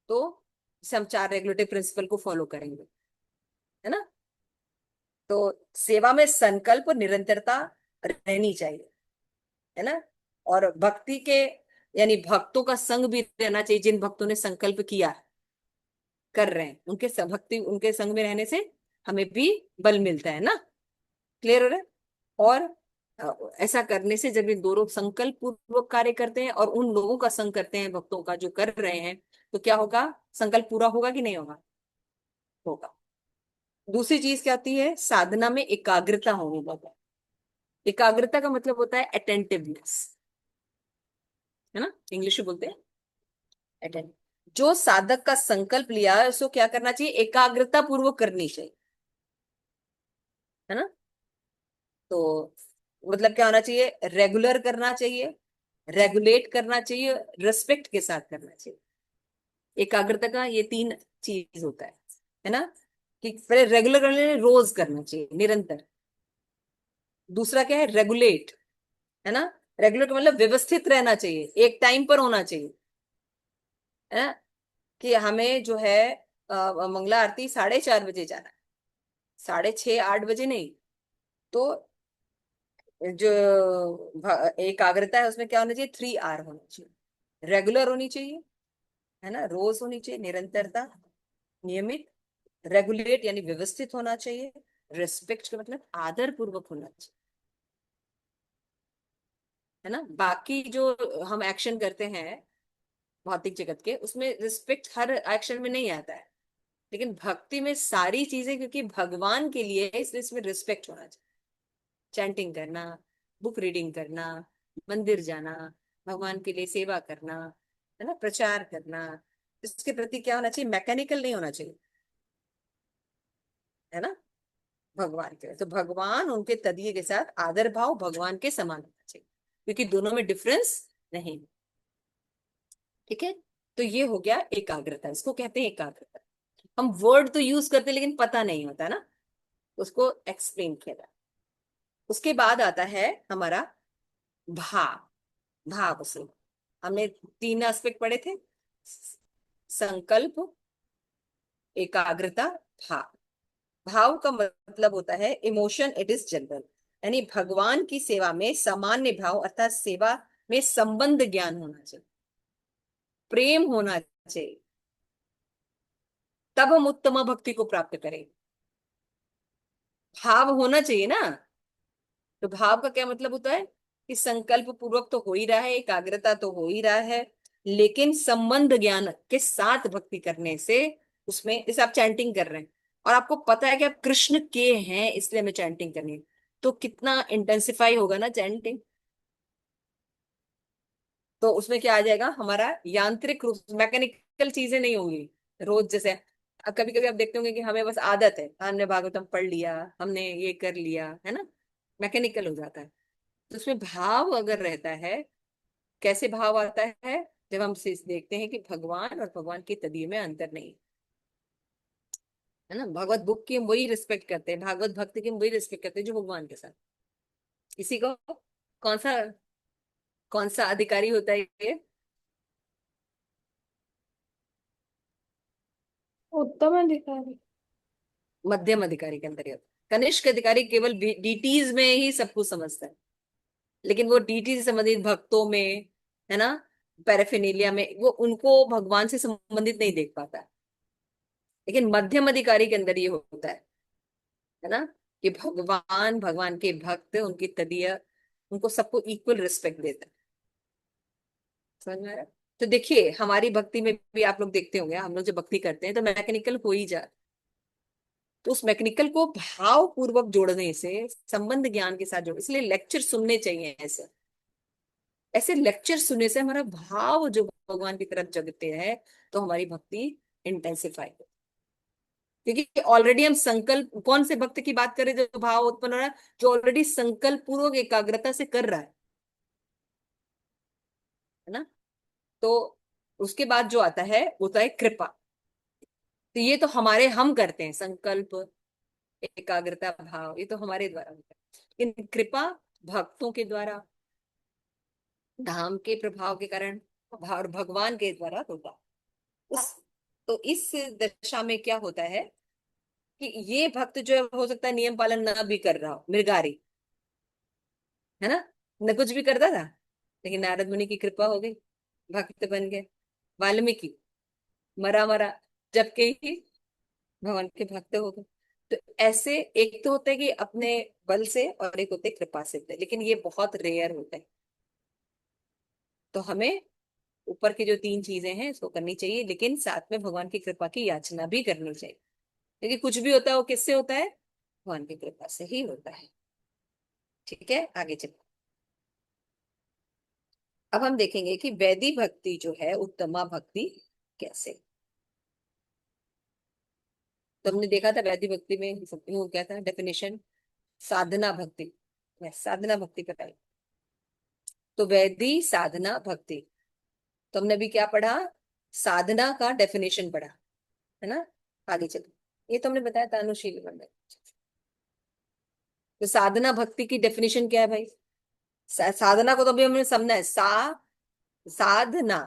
तो इसे हम चार रेगुलेटरी प्रिंसिपल को फॉलो करेंगे, है ना। तो सेवा में संकल्प निरंतरता रहनी चाहिए, है ना। और भक्ति के, यानी भक्तों का संग भी रहना चाहिए, जिन भक्तों ने संकल्प किया, कर रहे हैं, उनके भक्ति, उनके संग में रहने से हमें भी बल मिलता है ना। क्लियर हो रहा है। और ऐसा करने से जब ये दोनों संकल्प पूर्वक कार्य करते हैं और उन लोगों का संग करते हैं, भक्तों का जो कर रहे हैं, तो क्या होगा, संकल्प पूरा होगा कि नहीं होगा, होगा। दूसरी चीज क्या आती है, साधना में एकाग्रता होनी होगा। एकाग्रता का मतलब होता है अटेंटिवनेस, है ना, इंग्लिश में बोलते हैं अटेंड। जो साधक का संकल्प लिया है उसको क्या करना चाहिए, एकाग्रता पूर्वक करनी चाहिए, है ना। तो मतलब क्या होना चाहिए, रेगुलर करना चाहिए, रेगुलेट करना चाहिए, रिस्पेक्ट के साथ करना चाहिए। एकाग्रता का ये तीन चीज होता है ना। कि पहले रेगुलर करने, रोज करना चाहिए, निरंतर। दूसरा क्या है, रेगुलेट, है ना। रेगुलर का मतलब व्यवस्थित रहना चाहिए, एक टाइम पर होना चाहिए, है ना। कि हमें जो है मंगला आरती 4:30 बजे जाना है, 6:30 8 बजे नहीं। तो जो एकाग्रता है उसमें क्या होना चाहिए, 3 आवर होना चाहिए, रेगुलर होनी चाहिए, है ना, रोज होनी चाहिए, निरंतरता, नियमित। रेगुलेट यानी व्यवस्थित होना चाहिए। रिस्पेक्ट का मतलब आदर पूर्वक होना चाहिए, है ना। बाकी जो हम एक्शन करते हैं भौतिक जगत के, उसमें रिस्पेक्ट हर एक्शन में नहीं आता है, लेकिन भक्ति में सारी चीजें, क्योंकि भगवान के लिए है, इसलिए इसमें रिस्पेक्ट होना चाहिए। चैंटिंग करना, बुक रीडिंग करना, मंदिर जाना, भगवान के लिए सेवा करना, है ना, प्रचार करना, इसके प्रति क्या होना चाहिए, मैकेनिकल नहीं होना चाहिए, है ना। भगवान के, तो भगवान उनके तदिये के साथ आदर भाव भगवान के समान होना चाहिए, क्योंकि दोनों में डिफरेंस नहीं। ठीक है। तो ये हो गया एकाग्रता, इसको कहते हैं एकाग्रता। हम वर्ड तो यूज करते हैं, लेकिन पता नहीं होता ना, उसको एक्सप्लेन किया जाए। उसके बाद आता है हमारा भाव। भाव से हमने 3 एस्पेक्ट पढ़े थे, संकल्प, एकाग्रता, भाव। भाव का मतलब होता है इमोशन, इट इज जनरल, यानी भगवान की सेवा में सामान्य भाव, अर्थात सेवा में संबंध ज्ञान होना चाहिए, प्रेम होना चाहिए, तब हम उत्तम भक्ति को प्राप्त करें। भाव होना चाहिए ना। तो भाव का क्या मतलब होता है, कि संकल्प पूर्वक तो हो ही रहा है, एकाग्रता तो हो ही रहा है, लेकिन संबंध ज्ञान के साथ भक्ति करने से, उसमें जैसे आप चैंटिंग कर रहे हैं और आपको पता है कि आप कृष्ण के हैं, इसलिए हमें चैंटिंग करनी है, तो कितना इंटेंसिफाई होगा ना चैंटिंग। तो उसमें क्या आ जाएगा, हमारा यांत्रिक रूप, मैकेनिकल चीजें नहीं होंगी। रोज जैसे कभी कभी आप देखते होंगे कि हमें बस आदत है, हमने भागवतम पढ़ लिया, हमने ये कर लिया, है ना, मैकेनिकल हो जाता है। तो उसमें भाव अगर रहता है, कैसे भाव आता है, जब हम देखते हैं कि भगवान और भगवान के तदिये में अंतर नहीं, है ना। भगवत बुक की हम वही रिस्पेक्ट करते हैं, भागवत भक्त की हम वही रिस्पेक्ट करते हैं जो भगवान के साथ। इसी को कौन सा कौन सा अधिकारी होता है ये, उत्तम अधिकारी। मध्यम अधिकारी के अंदर ही होता है। कनिष्क अधिकारी केवल डीटीज में ही सब कुछ समझता है, लेकिन वो डीटी से संबंधित भक्तों में, है ना, पैराफिनेलिया में, वो उनको भगवान से संबंधित नहीं देख पाता। लेकिन मध्यम अधिकारी के अंदर ये होता है ना, कि भगवान, भगवान के भक्त, उनकी तबीयत, उनको सबको इक्वल रिस्पेक्ट देता है। समझ में आ रहा है? तो देखिए हमारी भक्ति में भी आप लोग देखते होंगे, हम लोग जब भक्ति करते हैं तो मैकेनिकल हो ही जा, तो उस मैकेनिकल को भाव पूर्वक जोड़ने से, संबंध ज्ञान के साथ जोड़, इसलिए लेक्चर सुनने चाहिए ऐसे। ऐसे लेक्चर सुनने से हमारा भाव जो भगवान की तरफ जगते हैं, तो हमारी भक्ति इंटेंसिफाई हो। क्योंकि ऑलरेडी हम संकल्प, कौन से भक्त की बात करें जो भाव उत्पन्न हो रहा है, जो ऑलरेडी संकल्प पूर्वक एकाग्रता से कर रहा है ना। तो उसके बाद जो आता है वो होता है कृपा। तो ये तो हमारे, हम करते हैं संकल्प, एकाग्रता, भाव, ये तो हमारे द्वारा होता है, लेकिन कृपा भक्तों के द्वारा, धाम के प्रभाव के कारण, और भगवान के द्वारा होता। उस तो इस दशा में क्या होता है, कि ये भक्त जो है, हो सकता है नियम पालन न भी कर रहा हो, मृगारी, है ना, न कुछ भी करता था, लेकिन नारद मुनि की कृपा हो गई, भक्त बन गए। वाल्मीकि मरा मरा, जबकि ही भगवान के भक्त हो गए। तो ऐसे एक तो होता है कि अपने बल से, और एक होते है कृपा से होते हैं, लेकिन ये बहुत रेयर होता है। तो हमें ऊपर की जो 3 चीजें हैं इसको करनी चाहिए, लेकिन साथ में भगवान की कृपा की याचना भी करनी चाहिए, क्योंकि कुछ भी होता है वो किससे होता है, भगवान की कृपा से ही होता है। ठीक है, आगे चलो। अब हम देखेंगे कि वैदिक भक्ति जो है उत्तमा भक्ति कैसे। तो हमने देखा था वैदिक भक्ति में वो क्या था डेफिनेशन, साधना भक्ति। साधना भक्ति पे पहले, तो वैदिक साधना भक्ति। तो हमने अभी क्या पढ़ा, साधना का डेफिनेशन पढ़ा, है ना। आगे चलो, ये तो हमने बताया था अनुशील मंडल। तो साधना भक्ति की डेफिनेशन क्या है भाई। साधना को तो अभी हमने समझना है, साधना,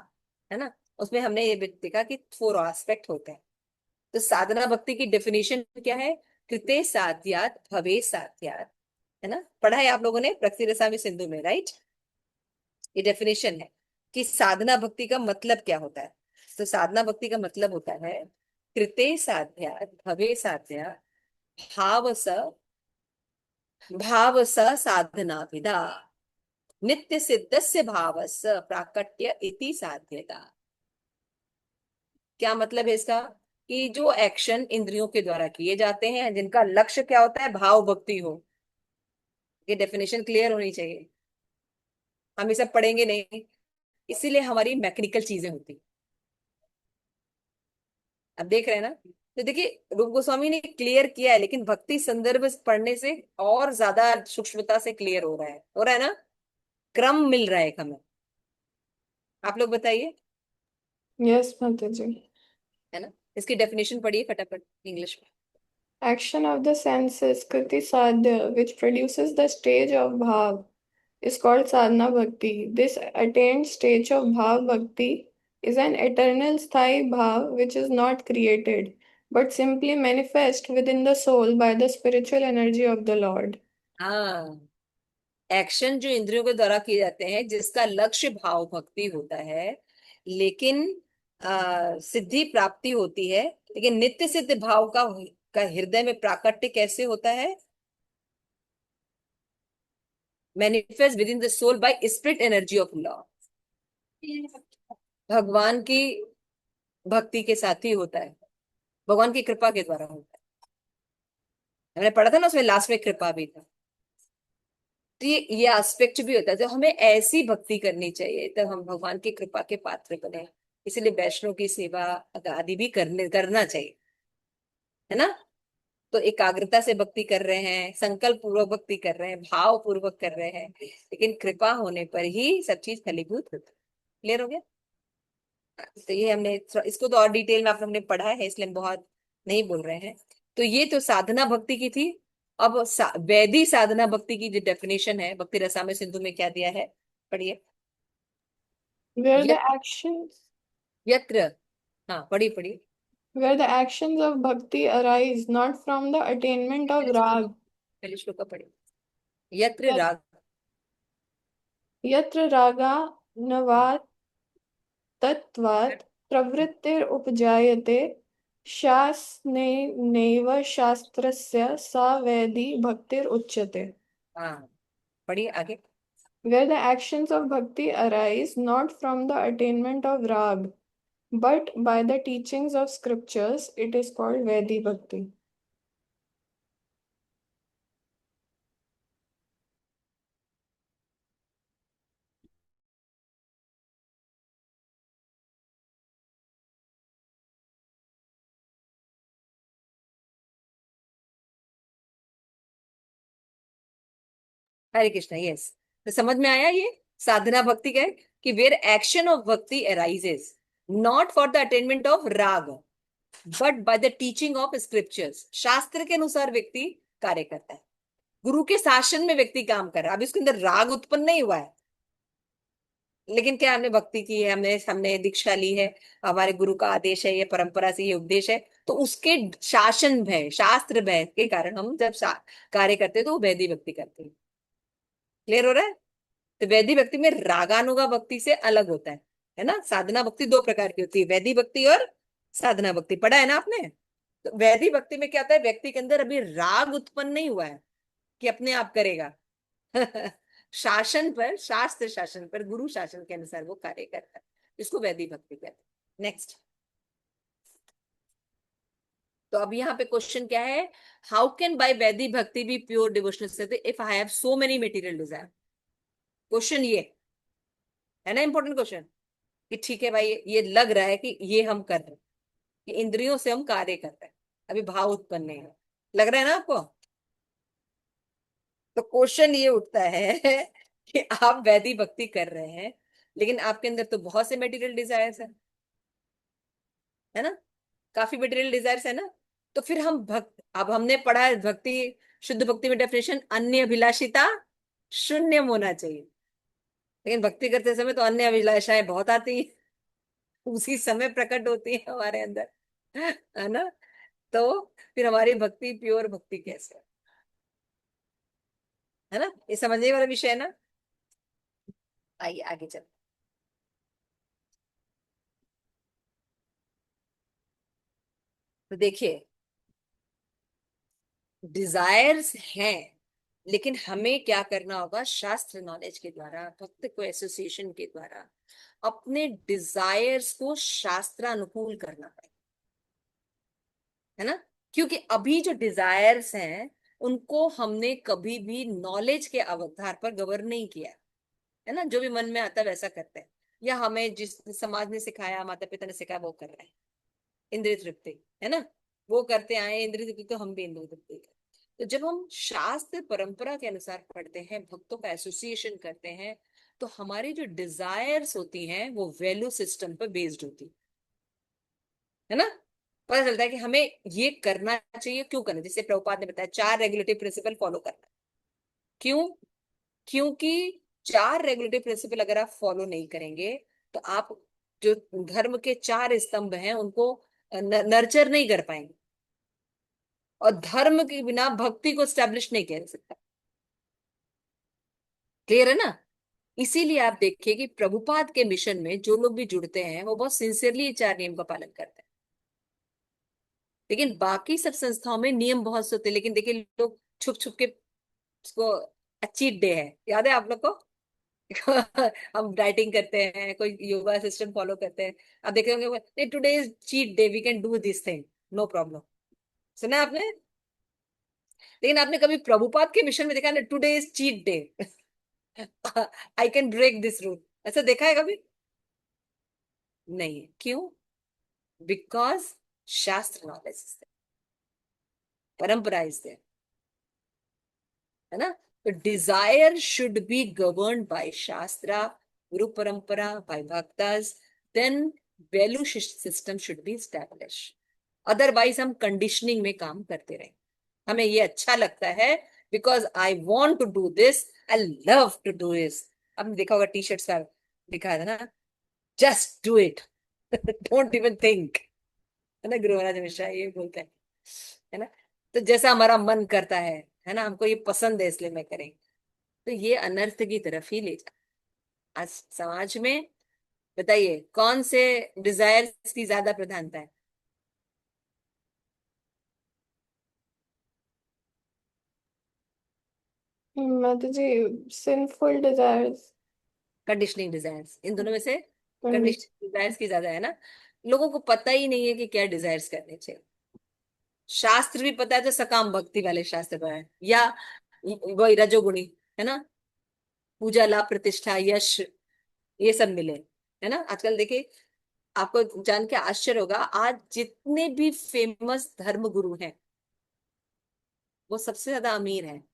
है ना। उसमें हमने ये भी देखा कि 4 एस्पेक्ट होते हैं। तो साधना भक्ति की डेफिनेशन क्या है, कृते साध्यात भवे साध्यात, है ना। पढ़ा है आप लोगों ने प्रकृति रसामि सिंधु में, राइट। ये डेफिनेशन है कि साधना भक्ति का मतलब क्या होता है। तो साधना भक्ति का मतलब होता है कृते साध्यात भवे साध्यात भाव स भाव स साधना विदा नित्य सिद्धस्य भावस्य प्राकट्य इति साध्यता। क्या मतलब है इसका, कि जो एक्शन इंद्रियों के द्वारा किए जाते हैं जिनका लक्ष्य क्या होता है, भाव भक्ति हो। ये डेफिनेशन क्लियर होनी चाहिए, हम ये सब पढ़ेंगे नहीं, इसीलिए हमारी मैकेनिकल चीजें होती। अब देख रहे हैं ना। तो देखिए रूप गोस्वामी ने क्लियर किया है, लेकिन भक्ति संदर्भ पढ़ने से और ज्यादा सूक्ष्मता से क्लियर हो रहा है ना। क्रम मिल रहा है एक हमें। आप लोग बताइए, यस माता जी। है ना। इसकी डेफिनेशन पढ़िए फटाफट इंग्लिश में। Action of the senses, Kriti Sadhya, which produces the stage of Bhav, is called sadhana bhakti. This attained stage of Bhav bhakti is an eternal sthayi Bhav which is not created, but simply manifest within the soul by the spiritual energy of the Lord. हाँ, action जो इंद्रियों के द्वारा किए जाते हैं जिसका लक्ष्य भाव भक्ति होता है, लेकिन सिद्धि प्राप्ति होती है, लेकिन नित्य सिद्ध भाव का हृदय में प्राकट्य कैसे होता है, manifest within the soul by spirit energy of law. भगवान की भक्ति के साथ ही होता है, भगवान की कृपा के द्वारा होता है। हमने पढ़ा था ना उसमें लास्ट में कृपा भी था। तो ये एस्पेक्ट भी होता है, तो हमें ऐसी भक्ति करनी चाहिए तब हम भगवान की कृपा के पात्र बने। इसलिए वैष्णव की सेवा आदि भी करना चाहिए, है ना। तो एकाग्रता से भक्ति कर रहे हैं, संकल्प पूर्वक भक्ति कर रहे हैं, भाव पूर्वक कर रहे हैं, लेकिन कृपा होने पर ही सब चीज फलीभूत होती है। क्लियर हो गया। तो ये हमने इसको तो और डिटेल में आप हमने पढ़ा है, इसलिए हम बहुत नहीं बोल रहे हैं। तो ये तो साधना भक्ति की थी। अब वैदिक साधना भक्ति की जो डेफिनेशन है भक्ति रसामय सिंधु में क्या दिया है, पढ़िए। Where the यत actions यत्र, हाँ पढ़िए पढ़िए। where the actions of bhakti arise not from the attainment of पहले श्लोक, rag, पहले श्लोक का पढ़िए। यत्र राग, यत्र रागा नवात तत्वात् प्रवृत्तिर उपजायते शास्नेनैव शास्त्रस्य सा वैधि भक्तिर उच्यते. हाँ पढ़िए आगे। Where the actions of bhakti arise not from the attainment of rag, but by the teachings of scriptures, it is called Vedi Bhakti. Hare Krishna, yes. तो समझ में आया ये साधना भक्ति का है कि where action of bhakti arises not for the attainment of raga but by the teaching of scriptures. शास्त्र के अनुसार व्यक्ति कार्य करता है, गुरु के शासन में व्यक्ति काम कर रहा है। अभी उसके अंदर राग उत्पन्न नहीं हुआ है, लेकिन क्या हमने भक्ति की है, हमने हमने दीक्षा ली है, हमारे गुरु का आदेश है, ये परंपरा से ये उपदेश है, तो उसके शासन भय शास्त्र भय के कारण हम जब कार्य करते हैं तो वो वैदिक भक्ति करते हैं। क्लियर हो रहा है। तो वैदिक भक्ति में रागानुगा भक्ति से अलग होता है ना। साधना भक्ति 2 प्रकार की होती है, वैदिक भक्ति और साधना भक्ति, पढ़ा है ना आपने। तो वैदिक भक्ति में क्या होता है, व्यक्ति के अंदर अभी राग उत्पन्न नहीं हुआ है कि अपने आप करेगा। शासन पर, शास्त्र शासन पर, गुरु शासन के अनुसार वो कार्य करता है, इसको वैदिक भक्ति कहते हैं। नेक्स्ट। तो अब यहाँ पे क्वेश्चन क्या है, how can by Vedic bhakti be pure devotional if I have so many material desire. Question ये, है ना इंपॉर्टेंट क्वेश्चन, कि ठीक है भाई ये लग रहा है कि ये हम कर रहे हैं, कि इंद्रियों से हम कार्य कर रहे हैं, अभी भाव उत्पन्न नहीं है, लग रहा है ना आपको? तो क्वेश्चन ये उठता है कि आप वैदिक भक्ति कर रहे हैं, लेकिन आपके अंदर तो बहुत से मेटीरियल डिजायर्स है ना, काफी मटेरियल डिजायर्स है ना। तो फिर हम भक्त, अब हमने पढ़ा है भक्ति, शुद्ध भक्ति में डेफिनेशन अन्य अभिलाषिता शून्य होना चाहिए, लेकिन भक्ति करते समय तो अन्य अभिलाषाएं बहुत आती हैं, उसी समय प्रकट होती है हमारे अंदर, है ना। तो फिर हमारी भक्ति प्योर भक्ति कैसे है ना, ये समझने वाला विषय है ना। आइए आगे चल। तो देखिए, डिजायर्स हैं, लेकिन हमें क्या करना होगा, शास्त्र नॉलेज के द्वारा, भक्त को एसोसिएशन के द्वारा अपने डिजायर्स को शास्त्रानुकूल करना है ना। क्योंकि अभी जो डिजायर्स हैं उनको हमने कभी भी नॉलेज के आधार पर गवर्न नहीं किया है ना, जो भी मन में आता है वैसा करते हैं, या हमें जिस समाज ने सिखाया, माता पिता ने सिखाया वो कर रहे हैं, इंद्रिय तृप्ति है ना, वो करते आए इंद्रिय तृप्ति, तो हम भी इंद्रिय तृप्ति करें। तो जब हम शास्त्र परंपरा के अनुसार पढ़ते हैं, भक्तों का एसोसिएशन करते हैं, तो हमारी जो डिजायर्स होती हैं वो वैल्यू सिस्टम पर बेस्ड होती है ना। पता चलता है कि हमें ये करना चाहिए, क्यों करना, जैसे प्रभुपाद ने बताया 4 रेगुलेटरी प्रिंसिपल फॉलो करना। क्यों? क्योंकि 4 रेगुलेटरी प्रिंसिपल अगर आप फॉलो नहीं करेंगे, तो आप जो धर्म के 4 स्तंभ हैं उनको नर्चर नहीं कर पाएंगे, और धर्म के बिना भक्ति को स्टैब्लिश नहीं किया जा सकता। क्लियर है ना। इसीलिए आप देखिए कि प्रभुपाद के मिशन में जो लोग भी जुड़ते हैं वो बहुत सिंसियरली 4 नियम का पालन करते हैं, लेकिन बाकी सब संस्थाओं में नियम बहुत से होते हैं, लेकिन देखिए लोग छुप छुप के उसको, चीट डे है, याद है आप लोग को? हम डाइटिंग करते हैं, कोई योगा सिस्टम फॉलो करते हैं, आप देखे होंगे today is cheat day, we can do this thing, no problem. सुना है आपने? लेकिन आपने कभी प्रभुपाद के मिशन में देखा ना, today is cheat day, I can break this rule, ऐसा देखा है कभी? नहीं है। क्यों? बिकॉज शास्त्र नॉलेज, परंपरा इज देयर, है ना। तो desire should be govern by shastra, guru parampara, by bhaktas, then value system should be establish. Otherwise हम कंडीशनिंग में काम करते रहे, हमें ये अच्छा लगता है because I want to do this, I love to do this. आपने देखा होगा टी शर्ट्स का लिखा था ना, just do it, don't even think, है ना, गुरु महाराज हमेशा ये बोलते हैं, है ना। तो जैसा हमारा मन करता है ना, हमको ये पसंद है इसलिए मैं करेंगे, तो ये अनर्थ की तरफ ही ले जाए। आज समाज में बताइए कौन से डिजायर्स की ज्यादा प्रधानता है? माता जी, सिंफुल डिजायर्स। कंडीशनिंग डिजायर्स, इन दोनों में से कंडीशन। कंडीशनिंग डिजायर्स की ज्यादा है ना। लोगों को पता ही नहीं है कि क्या डिजायर्स करने चाहिए। शास्त्र भी पता है तो सकाम भक्ति वाले शास्त्र पर है, या वही रजोगुणी, है ना, पूजा लाभ प्रतिष्ठा यश, ये सब मिले, है ना। आजकल देखिए, आपको जान के आश्चर्य होगा, आज जितने भी फेमस धर्म गुरु हैं वो सबसे ज्यादा अमीर हैं,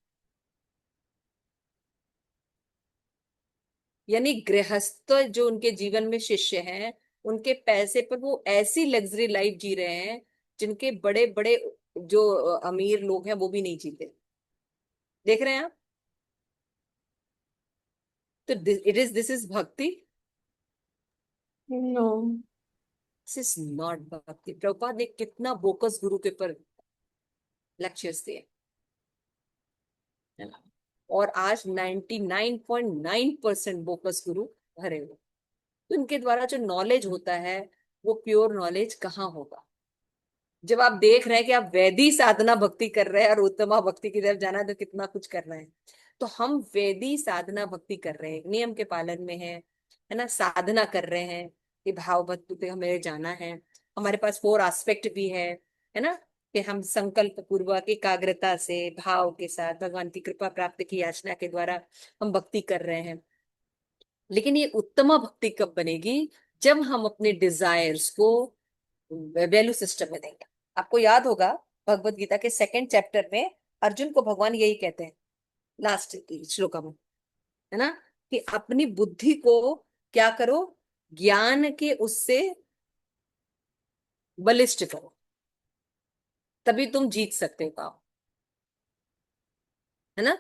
यानी गृहस्थ जो उनके जीवन में शिष्य हैं, उनके पैसे पर वो ऐसी लग्जरी लाइफ जी रहे हैं जिनके बड़े बड़े जो अमीर लोग हैं वो भी नहीं जीते। देख रहे हैं आप? तो दिस इज भक्ति, नो। दिस इज नॉट भक्ति। प्रभुपाद ने कितना बोकस गुरु के ऊपर लेक्चर्स दिए, है ना, और आज 99.9% बोकस गुरु भरे हुए। तो इनके द्वारा जो नॉलेज होता है वो प्योर नॉलेज कहाँ होगा? जब आप देख रहे हैं कि आप वैदी साधना भक्ति कर रहे हैं और उत्तमा भक्ति की तरफ जाना है, तो कितना कुछ करना है। तो हम वैदी साधना भक्ति कर रहे हैं, नियम के पालन में है ना, साधना कर रहे हैं कि भाव भक्ति पे हमें जाना है। हमारे पास 4 एस्पेक्ट भी है ना, कि हम संकल्प पूर्वक एकाग्रता से भाव के साथ भगवान की कृपा प्राप्त की याचना के द्वारा हम भक्ति कर रहे हैं। लेकिन ये उत्तमा भक्ति कब बनेगी? जब हम अपने डिजायर्स को वैल्यू सिस्टम में देंगे। आपको याद होगा भगवत गीता के सेकंड चैप्टर में अर्जुन को भगवान यही कहते हैं लास्ट श्लोका में, है ना, कि अपनी बुद्धि को क्या करो, ज्ञान के उससे बलिष्ठ करो, तभी तुम जीत सकते हो काम, है ना।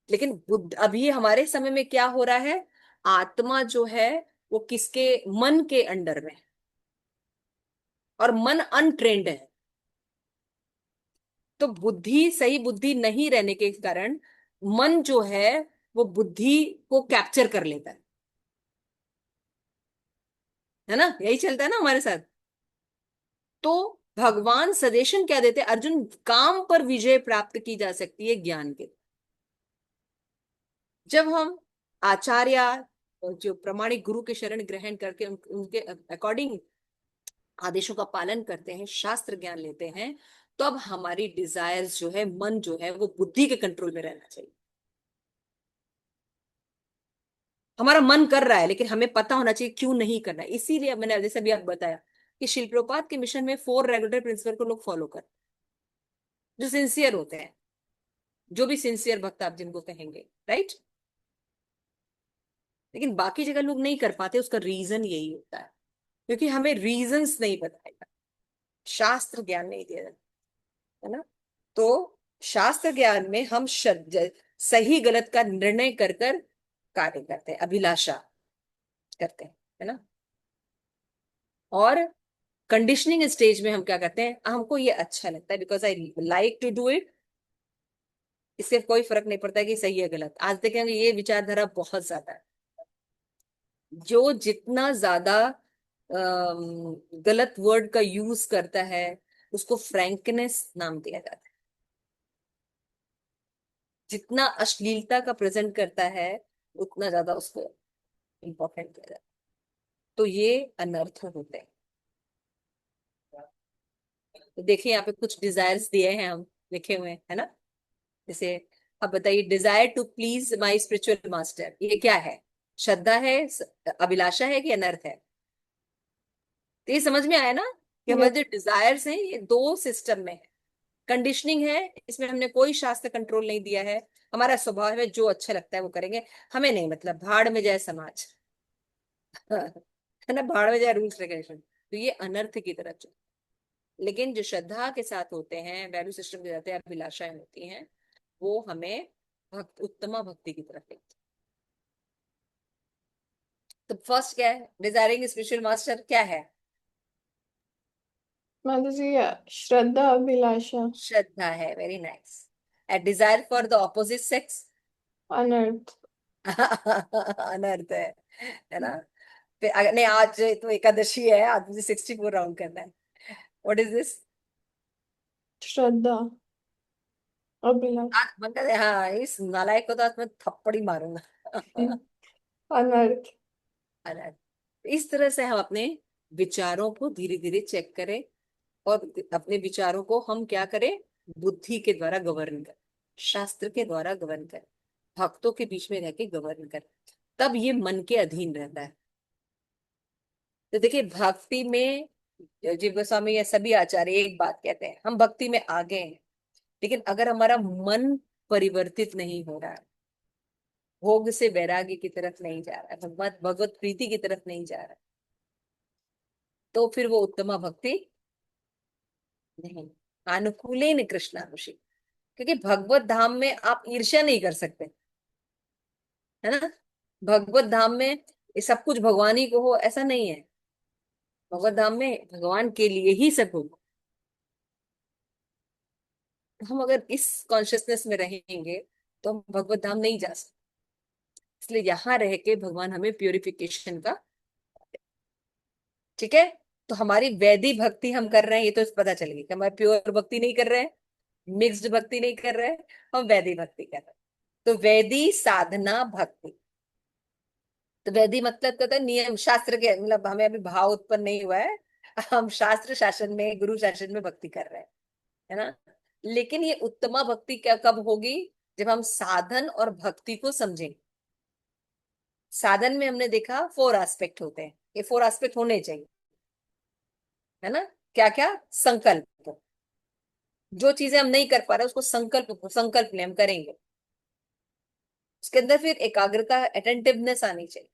लेकिन बुद्ध अभी हमारे समय में क्या हो रहा है, आत्मा जो है वो किसके, मन के अंडर में है, और मन अनट्रेंड है। तो बुद्धि, सही बुद्धि नहीं रहने के कारण मन जो है वो बुद्धि को कैप्चर कर लेता है ना, यही चलता है ना हमारे साथ। तो भगवान सजेशन क्या देते हैं, अर्जुन काम पर विजय प्राप्त की जा सकती है ज्ञान के, जब हम आचार्य और जो प्रमाणिक गुरु के शरण ग्रहण करके उनके अकॉर्डिंग आदेशों का पालन करते हैं, शास्त्र ज्ञान लेते हैं, तो अब हमारी डिजायर्स जो है, मन जो है वो बुद्धि के कंट्रोल में रहना चाहिए। हमारा मन कर रहा है लेकिन हमें पता होना चाहिए क्यों नहीं करना है। इसीलिए मैंने जैसे अभी आपको बताया कि शिल प्रभुपाद के मिशन में 4 रेगुलर प्रिंसिपल को लोग फॉलो कर, जो सिंसियर होते हैं, जो भी सिंसियर भक्त आप जिनको कहेंगे, राइट। लेकिन बाकी जगह लोग नहीं कर पाते, उसका रीजन यही होता है क्योंकि हमें रीजंस नहीं बताएगा, शास्त्र ज्ञान नहीं दिया जाता, है ना। तो शास्त्र ज्ञान में हम सही गलत का निर्णय कर कर कार्य करते हैं, अभिलाषा करते हैं, है ना। और कंडीशनिंग स्टेज में हम क्या करते हैं, हमको ये अच्छा लगता है because I like to do it, इससे कोई फर्क नहीं पड़ता कि सही है गलत। आज देखेंगे ये विचारधारा बहुत ज्यादा है, जो जितना ज्यादा गलत वर्ड का यूज करता है उसको फ्रैंकनेस नाम दिया जाता है, जितना अश्लीलता का प्रेजेंट करता है उतना ज्यादा उसको इम्पोर्टेंट किया जाता है। तो ये अनर्थ होते हैं। तो देखिए यहाँ पे कुछ डिजायर्स दिए हैं, हम लिखे हुए हैं, है ना। जैसे अब बताइए, desire to please my spiritual master, ये क्या है? श्रद्धा है, अभिलाषा है कि अनर्थ है? तो ये समझ में आया ना कि ये हमारे जो डिजायर्स हैं ये दो सिस्टम में है। कंडीशनिंग है, इसमें हमने कोई शास्त्र कंट्रोल नहीं दिया है, हमारा स्वभाव है, जो अच्छा लगता है वो करेंगे, हमें नहीं मतलब, भाड़ में जाए समाज है ना, भाड़ में जाए रूल्स रेगुलेशन। तो ये अनर्थ की तरफ चल। लेकिन जो श्रद्धा के साथ होते हैं, वैल्यू सिस्टम के साथ अभिलाषाएं होती हैं, वो हमें उत्तमा भक्ति की तरफ लेती हैं। तो फर्स्ट क्या है, डिजायरिंग स्पिरिचुअल मास्टर क्या है? मतलब जी, श्रद्धा अभिलाषा श्रद्धा है, very nice. A desire for the opposite sex अनर्थ। अनर्थ है ना। फिर अगर नहीं, आज तो एकादशी है, आज मुझे 64 राउंड करना है। What is this? श्रद्धा अभिलाषा आज मन कर हाँ, इस नालायक को तो आज मैं थप्पड़ ही मारूंगा अनर्थ। अनर्थ। इस तरह से हम अपने विचारों को धीरे धीरे चेक करें, और अपने विचारों को हम क्या करें, बुद्धि के द्वारा गवर्न करें, शास्त्र के द्वारा गवर्न करें, भक्तों के बीच में रह के गवर्न करें, तब ये मन के अधीन रहता है। तो देखिए भक्ति में जीव गोस्वामी या सभी आचार्य एक बात कहते हैं, हम भक्ति में आगे हैं, लेकिन अगर हमारा मन परिवर्तित नहीं हो रहा है, भोग से वैराग्य की तरफ नहीं जा रहा है, भगवत भगवत प्रीति की तरफ नहीं जा रहा है, तो फिर वो उत्तमा भक्ति नहीं। अनुकूलेन कृष्णानुषी, क्योंकि भगवत धाम में आप ईर्ष्या नहीं कर सकते, है ना। भगवत धाम में ये सब कुछ भगवान ही को हो ऐसा नहीं है, भगवत धाम में भगवान के लिए ही सब हो। हम अगर इस कॉन्शियसनेस में रहेंगे तो हम भगवत धाम नहीं जा सकते। इसलिए यहाँ रह के भगवान हमें प्योरिफिकेशन का, ठीक है। तो हमारी वैदिक भक्ति हम कर रहे हैं, ये तो पता चल गई कि हमारी प्योर भक्ति नहीं कर रहे हैं, मिक्स्ड भक्ति नहीं कर रहे हैं, हम वैदिक भक्ति कर रहे हैं। तो वैदिक साधना भक्ति, तो वैदिक मतलब क्या होता है, नियम शास्त्र के, मतलब हमें अभी भाव उत्पन्न नहीं हुआ है, हम शास्त्र शासन में, गुरु शासन में भक्ति कर रहे हैं, है ना। लेकिन ये उत्तमा भक्ति क्या कब होगी, जब हम साधन और भक्ति को समझेंगे। साधन में हमने देखा 4 एस्पेक्ट होते हैं, ये 4 एस्पेक्ट होने चाहिए, है ना? क्या क्या? संकल्प, जो चीजें हम नहीं कर पा रहे उसको संकल्प, संकल्प ले हम करेंगे। उसके अंदर फिर एकाग्रता, अटेंटिवनेस आनी चाहिए,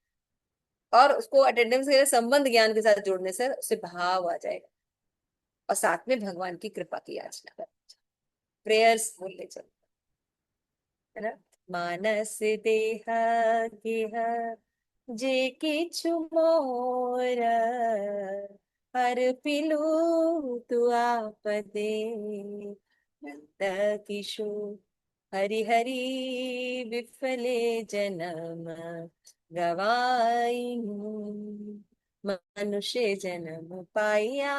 और उसको अटेंडेंस के संबंध ज्ञान के साथ जोड़ने से उससे भाव आ जाएगा। और साथ में भगवान की कृपा की याचना कर, प्रेयर्स बोलने चल, है ना? मानस देह गेह जे किछु मोर, हर पिलू तु आपदे, नंद किशोर हरि हरि विफले जन्म गवाई, मनुष्य जन्म पाया,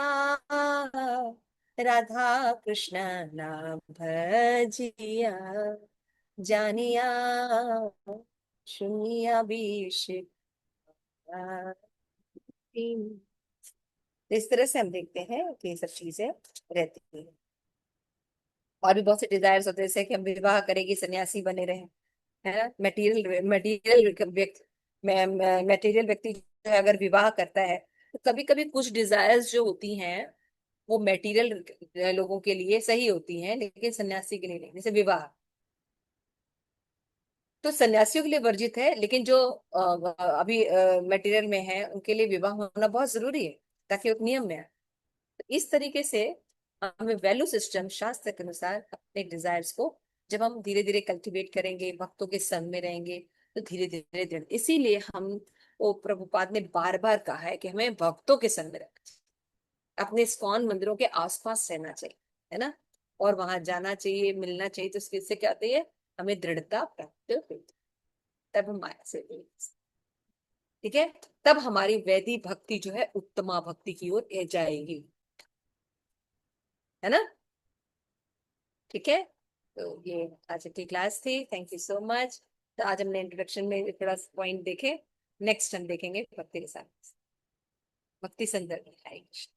राधा कृष्ण नाम भजिया, जानिया सुनिया बीश। इस तरह से हम देखते हैं कि ये सब चीजें रहती हैं। और भी बहुत से डिजायर्स होते हैं, जैसे कि हम विवाह करेंगे, सन्यासी बने रहे, है ना? मटेरियल मटेरियल व्यक्ति, मटेरियल व्यक्ति जो है अगर विवाह करता है, तो कभी कभी कुछ डिजायर्स जो होती हैं वो मटेरियल लोगों के लिए सही होती हैं, लेकिन सन्यासी के लिए नहीं। जैसे विवाह तो सन्यासियों के लिए वर्जित है, लेकिन जो अभी मटेरियल में है उनके लिए विवाह होना बहुत जरूरी है, ताकि वो नियम में आए। तो इस तरीके से हमें वैल्यू सिस्टम शास्त्र के अनुसार अपने डिजायर्स को जब हम धीरे धीरे कल्टीवेट करेंगे, भक्तों के संग में रहेंगे, तो धीरे धीरे धीरे, इसीलिए हम, वो प्रभुपाद ने बार बार कहा है कि हमें भक्तों के संग में रहना चाहिए, अपने इस्कॉन मंदिरों के आसपास रहना चाहिए, है ना? और वहां जाना चाहिए, मिलना चाहिए, तो इससे क्या होती है? हमें दृढ़ता प्राप्त होती है। तब हम माया से दूर, ठीक है, तब हमारी वैदिक भक्ति जो है उत्तमा भक्ति की ओर जाएगी, है ना? ठीक है। तो ये आज की क्लास थी, थैंक यू सो मच। तो आज हमने इंट्रोडक्शन में थोड़ा पॉइंट देखे, नेक्स्ट हम देखेंगे भक्ति के साथ, भक्ति संदर्भ में आएगी।